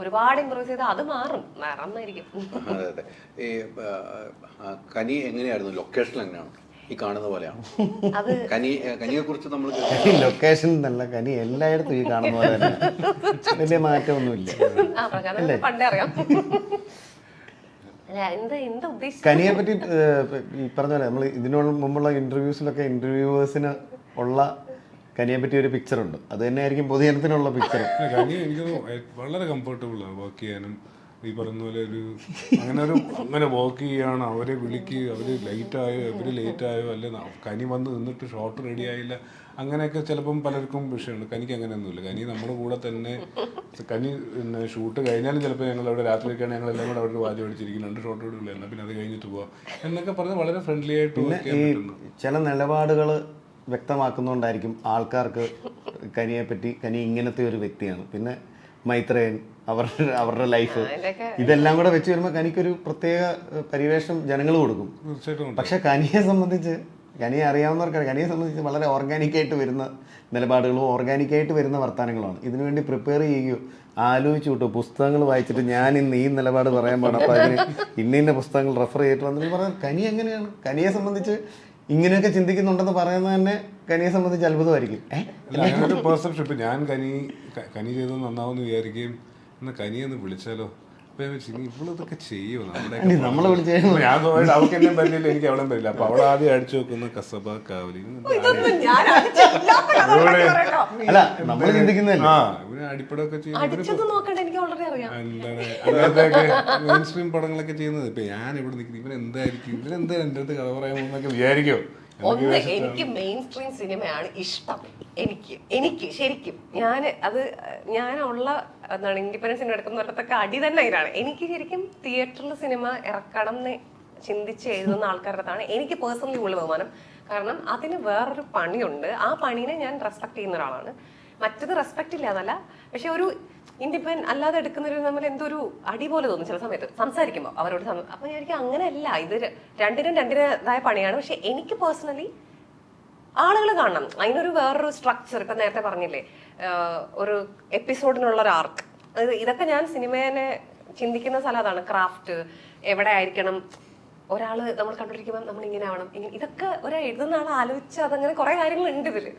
ഒരുപാട് ഇമ്പ്രൂവ് ചെയ്ത് അത് മാറും, മാറാന്നായിരിക്കും. അതെ അതെ. ഈ കനി എങ്ങനെയായിരുന്നു, ലൊക്കേഷൻ എങ്ങനെയാണ് ഈ കാണുന്ന പോലെയാണ്? കനിയെ കുറിച്ച് നമ്മൾ ലൊക്കേഷൻ നല്ല കനി എല്ലായിടത്തും ഈ കാണുന്ന പോലെ തന്നെ, വലിയ മാറ്റമൊന്നുമില്ല. പണ്ടേ അറിയാം. കനിയെ പറ്റി ഈ പറഞ്ഞ പോലെ നമ്മൾ ഇതിനോട് മുമ്പുള്ള ഇന്റർവ്യൂസിലൊക്കെ ഇന്റർവ്യൂവേഴ്സിന് ഉള്ള കനിയെ പറ്റി ഒരു പിക്ചർ ഉണ്ട്, അത് തന്നെ ആയിരിക്കും പൊതുജനത്തിനുള്ള പിക്ചർ. കനി എനിക്ക് വളരെ കംഫർട്ടബിൾ ആണ് വർക്ക് ചെയ്യാനും. ഈ പറയുന്ന പോലെ അങ്ങനെ വർക്ക് ചെയ്യാണ്, അവരെ വിളിക്കുക, അവർ ലേറ്റ് ആയോ അല്ലെ കനി വന്ന് നിന്നിട്ട് ഷോട്ട് റെഡി ആയില്ല, അങ്ങനെയൊക്കെ ചിലപ്പം പലർക്കും വിഷയമുണ്ട്. കനിക്ക് അങ്ങനെയൊന്നുമില്ല. കനി നമ്മുടെ കൂടെ തന്നെ, കനി ഷൂട്ട് കഴിഞ്ഞാലും ചിലപ്പോൾ ഞങ്ങൾ അവിടെ രാത്രിയൊക്കെയാണ് ഞങ്ങളെല്ലാം കൂടെ അവിടെ വാചകം അടിച്ചിരിക്കും, 2 ഷോട്ട് കൂടെ ഉള്ളൂ, പിന്നെ അത് കഴിഞ്ഞിട്ട് പോവാം എന്നൊക്കെ പറഞ്ഞ് വളരെ ഫ്രണ്ട്ലി ആയിട്ട് വർക്ക് ചെയ്യാൻ പറ്റുന്നു. ചില നിലപാടുകൾ വ്യക്തമാക്കുന്നതുകൊണ്ടായിരിക്കും ആൾക്കാർക്ക് കനിയെപ്പറ്റി, കനി ഇങ്ങനത്തെ ഒരു വ്യക്തിയാണ്. പിന്നെ മൈത്രേയൻ, അവരുടെ ലൈഫ്, ഇതെല്ലാം കൂടെ വെച്ച് വരുമ്പോൾ കനിക്കൊരു പ്രത്യേക പരിവേഷം ജനങ്ങൾ കൊടുക്കും. പക്ഷെ കനിയെ സംബന്ധിച്ച്, കനിയെ അറിയാവുന്നവർക്കറിയാം, കനിയെ സംബന്ധിച്ച് വളരെ ഓർഗാനിക്കായിട്ട് വരുന്ന നിലപാടുകളും ഓർഗാനിക്കായിട്ട് വരുന്ന വർത്തമാനങ്ങളുമാണ്. ഇതിനുവേണ്ടി പ്രിപ്പയർ ചെയ്യുകയോ ആലോചിച്ചു വിട്ടു പുസ്തകങ്ങൾ വായിച്ചിട്ട് ഞാൻ ഇന്ന് ഈ നിലപാട് പറയാൻ പാടില്ല, അപ്പോൾ അതിന് ഇന്ന പുസ്തകങ്ങൾ റെഫർ ചെയ്തിട്ട് വന്നിട്ട് പറയാം. കനി എങ്ങനെയാണ്, കനിയെ സംബന്ധിച്ച് ഇങ്ങനെയൊക്കെ ചിന്തിക്കുന്നുണ്ടെന്ന് പറയുന്നത് തന്നെ കനിയെ സംബന്ധിച്ച് അത്ഭുതമായിരിക്കും. അങ്ങനൊരു പെർസെപ്ഷൻ. ഞാൻ കനി ചെയ്തത് നന്നാവെന്ന് വിചാരിക്കുകയും എന്നാൽ കനിയൊന്ന് വിളിച്ചാലോ, ഇവളിതൊക്കെ ചെയ്യുമോ നമ്മളെ വിളിച്ചു, ഞാൻ അവൾക്ക് എന്നെ പറ്റില്ല, എനിക്ക് അവളെ പറ്റില്ല. അപ്പൊ അവൾ ആദ്യം അടിച്ചു നോക്കുന്ന കസബ കാവലി, അല്ല നമ്മൾ ചിന്തിക്കുന്നതല്ല, ഇവന് അടിപ്പടമൊക്കെ ചെയ്യുന്നത് അങ്ങനത്തെയൊക്കെ മെയിൻ സ്ട്രീം പടങ്ങളൊക്കെ ചെയ്യുന്നത്. ഇപ്പൊ ഞാൻ ഇവിടെ നിൽക്കുന്നത്, ഇവനെന്തായിരിക്കും എൻ്റെ അടുത്ത് കഥ പറയാമെന്നൊക്കെ വിചാരിക്കോ? എനിക്ക് മെയിൻ സ്ട്രീം സിനിമയാണ് ഇഷ്ടം. എനിക്ക് ശരിക്കും ഞാനുള്ള എന്താണ് ഇൻഡിപെൻഡൻസ് സിനിമ എടുക്കുന്നവരത്തൊക്കെ അടി തന്നെ അതിനാണ്. എനിക്ക് ശരിക്കും തിയേറ്ററിൽ സിനിമ ഇറക്കണം എന്ന് ചിന്തിച്ച് എഴുതുന്ന ആൾക്കാരുടെ അടുത്താണ് എനിക്ക് പേഴ്സണലി ഉള്ള ബഹുമാനം. കാരണം അതിന് വേറൊരു പണിയുണ്ട്. ആ പണീനെ ഞാൻ റെസ്പെക്ട് ചെയ്യുന്ന ഒരാളാണ്. മറ്റത് റെസ്പെക്ട് ഇല്ല എന്നല്ല, പക്ഷെ ഒരു ഇൻഡിപെൻഡന്റ് അല്ലാതെ എടുക്കുന്നൊരു നമ്മൾ എന്തോ ഒരു അടി പോലെ തോന്നും ചില സമയത്ത് സംസാരിക്കുമ്പോൾ അവരോട്. അപ്പൊ ഞാൻ അങ്ങനെയല്ല, ഇത് രണ്ടിൻ്റെതായ പണിയാണ്. പക്ഷെ എനിക്ക് പേഴ്സണലി ആളുകൾ കാണണം, അതിനൊരു വേറൊരു സ്ട്രക്ചർ. ഇപ്പൊ നേരത്തെ പറഞ്ഞില്ലേ ഒരു എപ്പിസോഡിനുള്ള ഒരു ആർക്ക്, ഇതൊക്കെ ഞാൻ സിനിമേനെ ചിന്തിക്കുന്ന സ്ഥലം അതാണ്. ക്രാഫ്റ്റ് എവിടെ ആയിരിക്കണം, ഒരാള് നമ്മൾ കണ്ടുപിടിക്കുമ്പോൾ നമ്മൾ ഇങ്ങനെ ആവണം, ഇതൊക്കെ ഒരു എഴുതുന്ന ആൾ ആലോചിച്ച് അതങ്ങനെ കുറെ കാര്യങ്ങൾ ഉണ്ട് ഇതില്.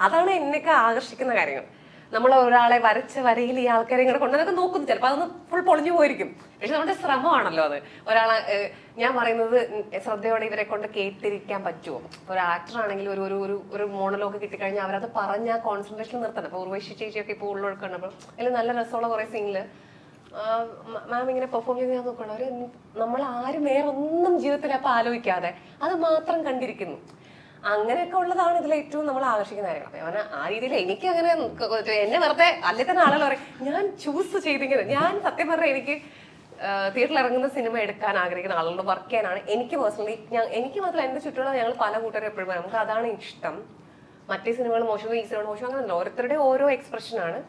അതാണ് എന്നെയൊക്കെ ആകർഷിക്കുന്ന കാര്യങ്ങൾ. നമ്മൾ ഒരാളെ വരച്ച വരയിൽ ഈ ആൾക്കാരെ ഇങ്ങനെ കൊണ്ടുവന്നൊക്കെ നോക്കുന്നു, ചിലപ്പോൾ അതൊന്ന് ഫുൾ പൊളിഞ്ഞു പോയിരിക്കും. പക്ഷെ നമ്മുടെ ശ്രമമാണല്ലോ അത്. ഒരാളെ ഞാൻ പറയുന്നത് ശ്രദ്ധയോടെ ഇവരെ കൊണ്ട് കേട്ടിരിക്കാൻ പറ്റുമോ? ഒരു ആക്ടർ ആണെങ്കിൽ ഒരു മോണലോഗ് കിട്ടിക്കഴിഞ്ഞാൽ അവരത് പറഞ്ഞ ആ കോൺസെൻട്രേഷൻ നിർത്തണം. ഇപ്പൊ ഉർവശി ചേച്ചിയൊക്കെ ഇപ്പോൾ ഉള്ളൊക്കെ ഉണ്ടപ്പോൾ അതിൽ നല്ല രസമുള്ള കുറെ സീനില് മാം ഇങ്ങനെ പെർഫോം ചെയ്ത് ഞാൻ നോക്കണം, അവര് നമ്മൾ ആരും വേറെ ഒന്നും ജീവിതത്തിൽ അപ്പൊ ആലോചിക്കാതെ അത് മാത്രം കണ്ടിരിക്കുന്നു. അങ്ങനെയൊക്കെ ഉള്ളതാണ് ഇതിൽ ഏറ്റവും നമ്മൾ ആകർഷിക്കുന്ന കാര്യങ്ങൾ. അപ്പൊ അവന് ആ രീതിയിൽ എനിക്ക് അങ്ങനെ എന്നെ വെറുതെ അല്ലെ തന്നെ ആളുകൾ പറയും ഞാൻ ചൂസ് ചെയ്തിങ്ങനെ. ഞാൻ സത്യം പറഞ്ഞാൽ എനിക്ക് തിയേറ്ററിൽ ഇറങ്ങുന്ന സിനിമ എടുക്കാൻ ആഗ്രഹിക്കുന്ന ആളുകളോട് വർക്ക് ചെയ്യാനാണ് എനിക്ക് പേഴ്സണലി. എനിക്ക് മാത്രമല്ല, എന്റെ ചുറ്റുമുള്ള ഞങ്ങൾ പല കൂട്ടരും എപ്പോഴും പറയും നമുക്ക് അതാണ് ഇഷ്ടം. മറ്റേ സിനിമകൾ മോശമോ ഈ സിനിമകൾ മോശമോ അങ്ങനെയല്ല, ഓരോരുത്തരുടെ ഓരോ എക്സ്പ്രഷനാണ്.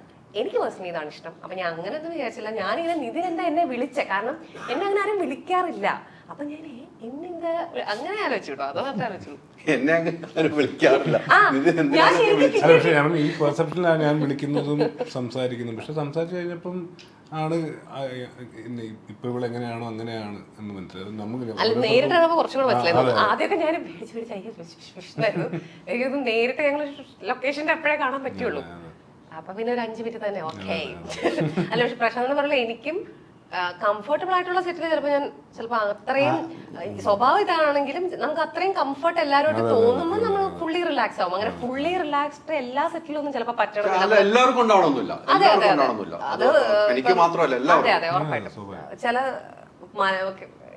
എനിക്ക് പേഴ്സണലി ഇതാണ് ഇഷ്ടം. അപ്പൊ ഞാൻ അങ്ങനെ ഒന്നും വിചാരിച്ചില്ല. ഞാനിങ്ങനെ നിതിൻ എന്താ എന്നെ വിളിച്ചേ, കാരണം എന്നെ അങ്ങനെ ആരും വിളിക്കാറില്ല. അപ്പൊ ഞാൻ എന്നെന്താ അങ്ങനെ ആലോചിച്ചു കേട്ടോ, അതോ മാത്രമേ ആലോചിച്ചു. എന്നെ അങ്ങനെ വിളിക്കാറില്ല. പക്ഷെ ഈ കോൺസെപ്റ്റിലാണ് ഞാൻ വിളിക്കുന്നതും സംസാരിക്കുന്നതും. പക്ഷെ സംസാരിച്ചു കഴിഞ്ഞപ്പം ആണ് ഇപ്പൊ ഇവിടെ എങ്ങനെയാണോ അങ്ങനെയാണ് എന്ന് മനസ്സിലായത്. നമുക്ക് അല്ല നേരിട്ട് കുറച്ചുകൂടെ മനസ്സിലായിരുന്നു. ആദ്യമൊക്കെ ഞാൻ പേടിച്ചായിരുന്നു. എനിക്കൊന്നും നേരിട്ട് ഞങ്ങൾ ലൊക്കേഷന്റെ അപ്പോഴേ കാണാൻ പറ്റുള്ളൂ. അപ്പൊ പിന്നെ ഒരു 5 മിനിറ്റ് തന്നെ ഓക്കെ. അല്ല പക്ഷെ പ്രശാന്ത് പറഞ്ഞില്ല, എനിക്കും കംഫർട്ടബിൾ ആയിട്ടുള്ള സെറ്റിൽ ചിലപ്പോൾ അത്രയും സ്വഭാവം ഇതാണെങ്കിലും നമുക്ക് അത്രയും കംഫർട്ട് എല്ലാവരോടും തോന്നുമ്പോൾ നമ്മൾ ഫുള്ളി റിലാക്സ് ആവും. അങ്ങനെ ഫുള്ളി റിലാക്സ്ഡ് എല്ലാ സെറ്റിലും ഒന്നും ചിലപ്പോൾ പറ്റണമെന്നില്ല. എല്ലാവർക്കും ഉണ്ടാവണമെന്നില്ല. അതെ അതെ അത് എനിക്ക് മാത്രമല്ല, അതെ അതെ ഉറപ്പായിട്ടും. ചില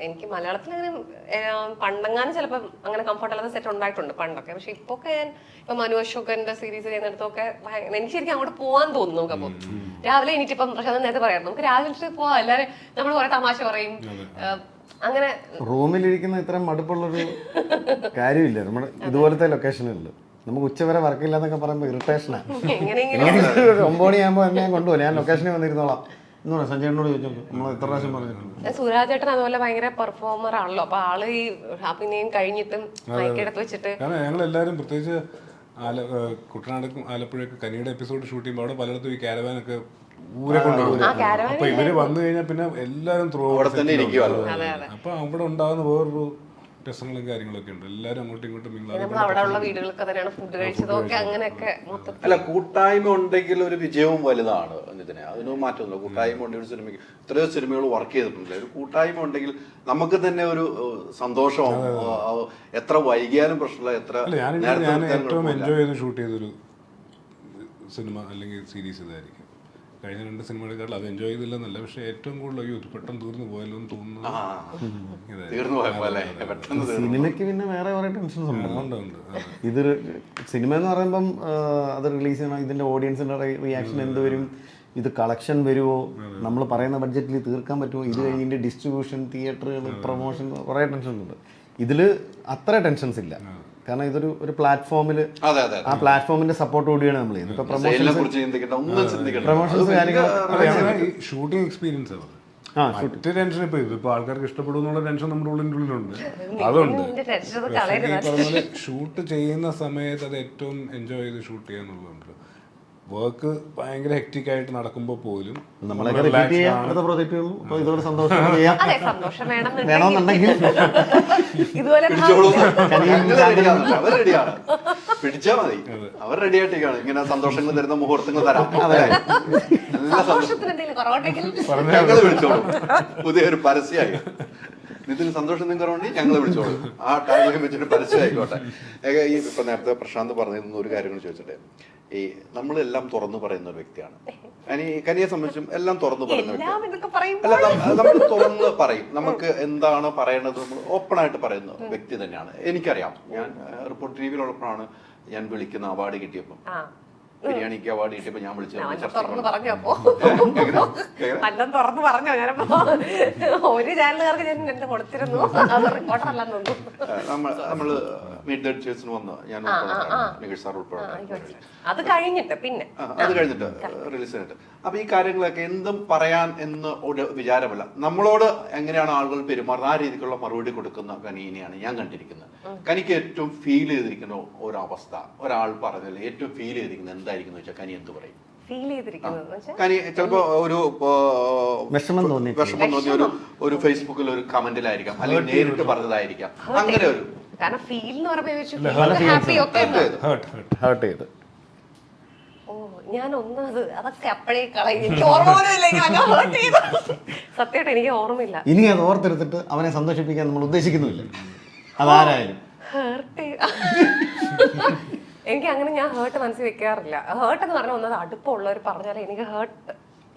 എനിക്ക് മലയാളത്തിൽ അങ്ങനെ പണ്ടെങ്ങാനും ചിലപ്പോൾ അങ്ങനെ കംഫർട്ട് അല്ലാത്ത സെറ്റ് ഉണ്ടായിട്ടുണ്ട് പണ്ടൊക്കെ. പക്ഷെ ഇപ്പൊക്കെ ഞാൻ ഇപ്പൊ മനു അശോകന്റെ സീരീസ് ചെയ്യുന്നിടത്തൊക്കെ എനിക്ക് ശരിക്കും അങ്ങോട്ട് പോവാൻ തോന്നുന്നു. നമുക്കപ്പോൾ രാവിലെ എനിക്കിപ്പം പ്രശാന്ത് നേരത്തെ പറയാം നമുക്ക് രാവിലെ പോവാം, എല്ലാവരും നമ്മൾ കുറെ തമാശ പറയും. അങ്ങനെ റൂമിലിരിക്കുന്ന ഇത്രയും മടുപ്പുള്ളൊരു കാര്യമില്ല നമ്മുടെ ഇതുപോലത്തെ ലൊക്കേഷനുകളിൽ. നമുക്ക് ഉച്ചവരെ വർക്കില്ല എന്നൊക്കെ പറയുമ്പോൾ ഇറിറ്റേഷനാണ്. 9 മണിയാകുമ്പോൾ എന്നെ കൊണ്ടുപോകും, ഞാൻ ലൊക്കേഷനിൽ വന്നിരുന്നോളാം എന്നോട് സഞ്ജയനോട് ചോദിച്ചു. നമ്മൾ എത്ര പ്രാവശ്യം പറഞ്ഞിട്ടുണ്ട്. സുരാജ് ചേട്ടൻ അതുപോലെ ഭയങ്കര പെർഫോമർ ആണല്ലോ. അപ്പൊ ആള് ഈ അഭിനയം കഴിഞ്ഞിട്ടും മൈക്കെടുത്ത് വെച്ചിട്ട് ഞങ്ങൾ എല്ലാവരും പ്രത്യേകിച്ച് കുട്ടനാടും ആലപ്പുഴയൊക്കെ കനിയുടെ എപ്പിസോഡ് ഷൂട്ട് ചെയ്യുമ്പോൾ അവിടെ പലയിടത്തും ഈ ക്യാരവാനൊക്കെ ഊരെ കൊണ്ടുപോകും. അപ്പൊ ഇവര് വന്നു കഴിഞ്ഞാൽ പിന്നെ എല്ലാരും ത്രൂ അപ്പൊ അവിടെ ഉണ്ടാകുന്ന വേറൊരു രസങ്ങളും കാര്യങ്ങളൊക്കെ ഉണ്ട്. എല്ലാരും അങ്ങോട്ടും ഇങ്ങോട്ടും വീടുകളൊക്കെ തന്നെയാണ് ഫുഡ് കഴിച്ചതൊക്കെ അങ്ങനെയൊക്കെ. അല്ല കൂട്ടായ്മ ഉണ്ടെങ്കിൽ ഒരു വിജയവും വലുതാണ് ഇതിനെ, അതിനൊന്നും മാറ്റമൊന്നുമില്ല. കൂട്ടായ്മ ഉണ്ടെങ്കിൽ ഒരു സിനിമയ്ക്ക് എത്രയോ സിനിമകൾ വർക്ക് ചെയ്തിട്ടുണ്ട്. ഒരു കൂട്ടായ്മ ഉണ്ടെങ്കിൽ നമുക്ക് തന്നെ ഒരു സന്തോഷവും എത്ര വൈകിയാലും പ്രശ്നമില്ല. ഞാൻ ഏറ്റവും എൻജോയ് ചെയ്ത് ഷൂട്ട് ചെയ്തൊരു സിനിമ അല്ലെങ്കിൽ സീരീസ് ഇതായിരിക്കും. കഴിഞ്ഞ 2 സിനിമകളെക്കാൾ അത് എൻജോയ് ചെയ്തില്ലെന്നല്ല, പക്ഷെ ഏറ്റവും കൂടുതൽ പെട്ടെന്ന് തീർന്നു പോയല്ലോ എന്ന് തോന്നുന്നു. സിനിമയ്ക്ക് പിന്നെ വേറെ കുറെ ടെൻഷൻസ് ഉണ്ട്. ഇതൊരു സിനിമ എന്ന് പറയുമ്പം അത് റിലീസ് ചെയ്യണം, ഇതിന്റെ ഓഡിയൻസിന്റെ റിയാക്ഷൻ എന്ത് വരും, ഇത് കളക്ഷൻ വരുമോ, നമ്മൾ പറയുന്ന ബഡ്ജറ്റിൽ തീർക്കാൻ പറ്റുമോ, ഇത് കഴിഞ്ഞിട്ട് ഡിസ്ട്രിബ്യൂഷൻ, തിയേറ്ററുകൾ, പ്രൊമോഷൻ, കുറെ ടെൻഷൻസ് ഉണ്ട്. ഇതിൽ അത്ര ടെൻഷൻസ് ഇല്ല. കാരണം ഇതൊരു പ്ലാറ്റ്ഫോമിൽ ആ പ്ലാറ്റ്ഫോമിന്റെ സപ്പോർട്ട് കൂടിയാണ് നമ്മൾ ചെയ്യുന്നത്. ഇപ്പൊ പ്രൊമോഷൻസ് കാര്യങ്ങൾ ഷൂട്ടിംഗ് എക്സ്പീരിയൻസ് ആണ്. മറ്റു ടെൻഷൻ ഇപ്പൊ ആൾക്കാർക്ക് ഇഷ്ടപ്പെടുന്നുള്ള ടെൻഷൻ നമ്മുടെ ഉള്ളിനുള്ളിലുണ്ട്, അതുണ്ട്. പറഞ്ഞ ഷൂട്ട് ചെയ്യുന്ന സമയത്ത് അത് ഏറ്റവും എൻജോയ് ചെയ്ത് ഷൂട്ട് ചെയ്യാന്നുള്ളതുണ്ട്. വർക്ക് ഭയങ്കര ഹെക്റ്റിക് ആയിട്ട് നടക്കുമ്പോൾ പോലും വേണമെന്നുണ്ടെങ്കിൽ പിടിച്ചാ മതി, അവർ റെഡി ആയിട്ടാണ് ഇങ്ങനെ സന്തോഷങ്ങൾ തരുന്ന മുഹൂർത്തങ്ങൾ തരാം. ഞങ്ങൾ വിളിച്ചോളൂ, പുതിയൊരു പരസ്യമായി ഇതിന് സന്തോഷം നിങ്ങൾക്ക് ഞങ്ങൾ വിളിച്ചോളൂ, ആ ടാഗിലും വെച്ചിട്ട് പരസ്യം ആയിക്കോട്ടെ. ഈ ഇപ്പൊ നേരത്തെ പ്രശാന്ത് പറഞ്ഞിരുന്ന ഒരു കാര്യങ്ങൾ ചോദിച്ചിട്ട്, ഈ നമ്മളെല്ലാം തുറന്നു പറയുന്ന ഒരു വ്യക്തിയാണ് കനിയെ സംബന്ധിച്ചും. എല്ലാം തുറന്നു പറയുന്ന വ്യക്തി അല്ല, നമ്മൾ തുറന്ന് പറയും. നമുക്ക് എന്താണ് പറയണത് നമ്മൾ ഓപ്പൺ ആയിട്ട് പറയുന്ന വ്യക്തി തന്നെയാണ്. എനിക്കറിയാം, ഞാൻ റിപ്പോർട്ട് ടിവിയിലുള്ളപ്പോഴാണ് ഞാൻ വിളിക്കുന്ന അവാർഡ് കിട്ടിയപ്പോൾ, ബിരിയാണിക്ക് അവാർഡ് കിട്ടിയപ്പോൾ ഞാൻ വിളിച്ചു നമ്മള് മീറ്റ് ദ എഡിറ്റേഴ്സിന് വന്ന ഞാൻ നികേഷ് സാർ ഉൾപ്പെടെ അത് കഴിഞ്ഞിട്ട് പിന്നെ അത് കഴിഞ്ഞിട്ട് റിലീസ് ചെയ്തിട്ട്. അപ്പൊ ഈ കാര്യങ്ങളൊക്കെ എന്തും പറയാൻ എന്ന് ഒരു വിചാരമല്ല, നമ്മളോട് എങ്ങനെയാണ് ആളുകൾ പെരുമാറുന്നത് ആ രീതിക്കുള്ള മറുപടി കൊടുക്കുന്ന കനീനെയാണ് ഞാൻ കണ്ടിരിക്കുന്നത്. കനിക്ക് ഏറ്റവും ഫീൽ ചെയ്തിരിക്കുന്ന ഒരവസ്ഥ ഒരാൾ പറഞ്ഞതിൽ ഏറ്റവും ഫീൽ ചെയ്തിരിക്കുന്നത് എന്തായിരിക്കും വെച്ചാൽ കനി എന്ത് പറയും? ഫീൽ ചെയ്തിരിക്കുന്നത് കനി ചിലപ്പോ ഒരു വിഷമം തോന്നിയ ഒരു ഫേസ്ബുക്കിൽ ഒരു കമന്റിലായിരിക്കാം, അല്ലെങ്കിൽ നേരിട്ട് പറഞ്ഞതായിരിക്കാം, അങ്ങനെ ഒരു കാരണം ഫീൽ എന്ന് പറയുമ്പോൾ ഹാപ്പി ഒക്കെ ഹേർട്ട് ചെയ്ത് ഞാൻ ഒന്നത് അതൊക്കെ അപ്പോഴേ കളയും. എനിക്ക് ഓർമ്മ സത്യമായിട്ട് എനിക്ക് ഓർമ്മയില്ല. ഇനി അത് ഓർത്തെടുത്തിട്ട് അവനെ സന്തോഷിപ്പിക്കാൻ നമ്മൾ ഉദ്ദേശിക്കുന്നില്ല. അതാരായാലും എനിക്ക് അങ്ങനെ ഞാൻ ഹേർട്ട് മനസ്സിൽ വെക്കാറില്ല. ഹേർട്ട് എന്ന് പറഞ്ഞാൽ ഒന്നത് അടുപ്പമുള്ളവർ പറഞ്ഞാൽ എനിക്ക് ഹേർട്ട്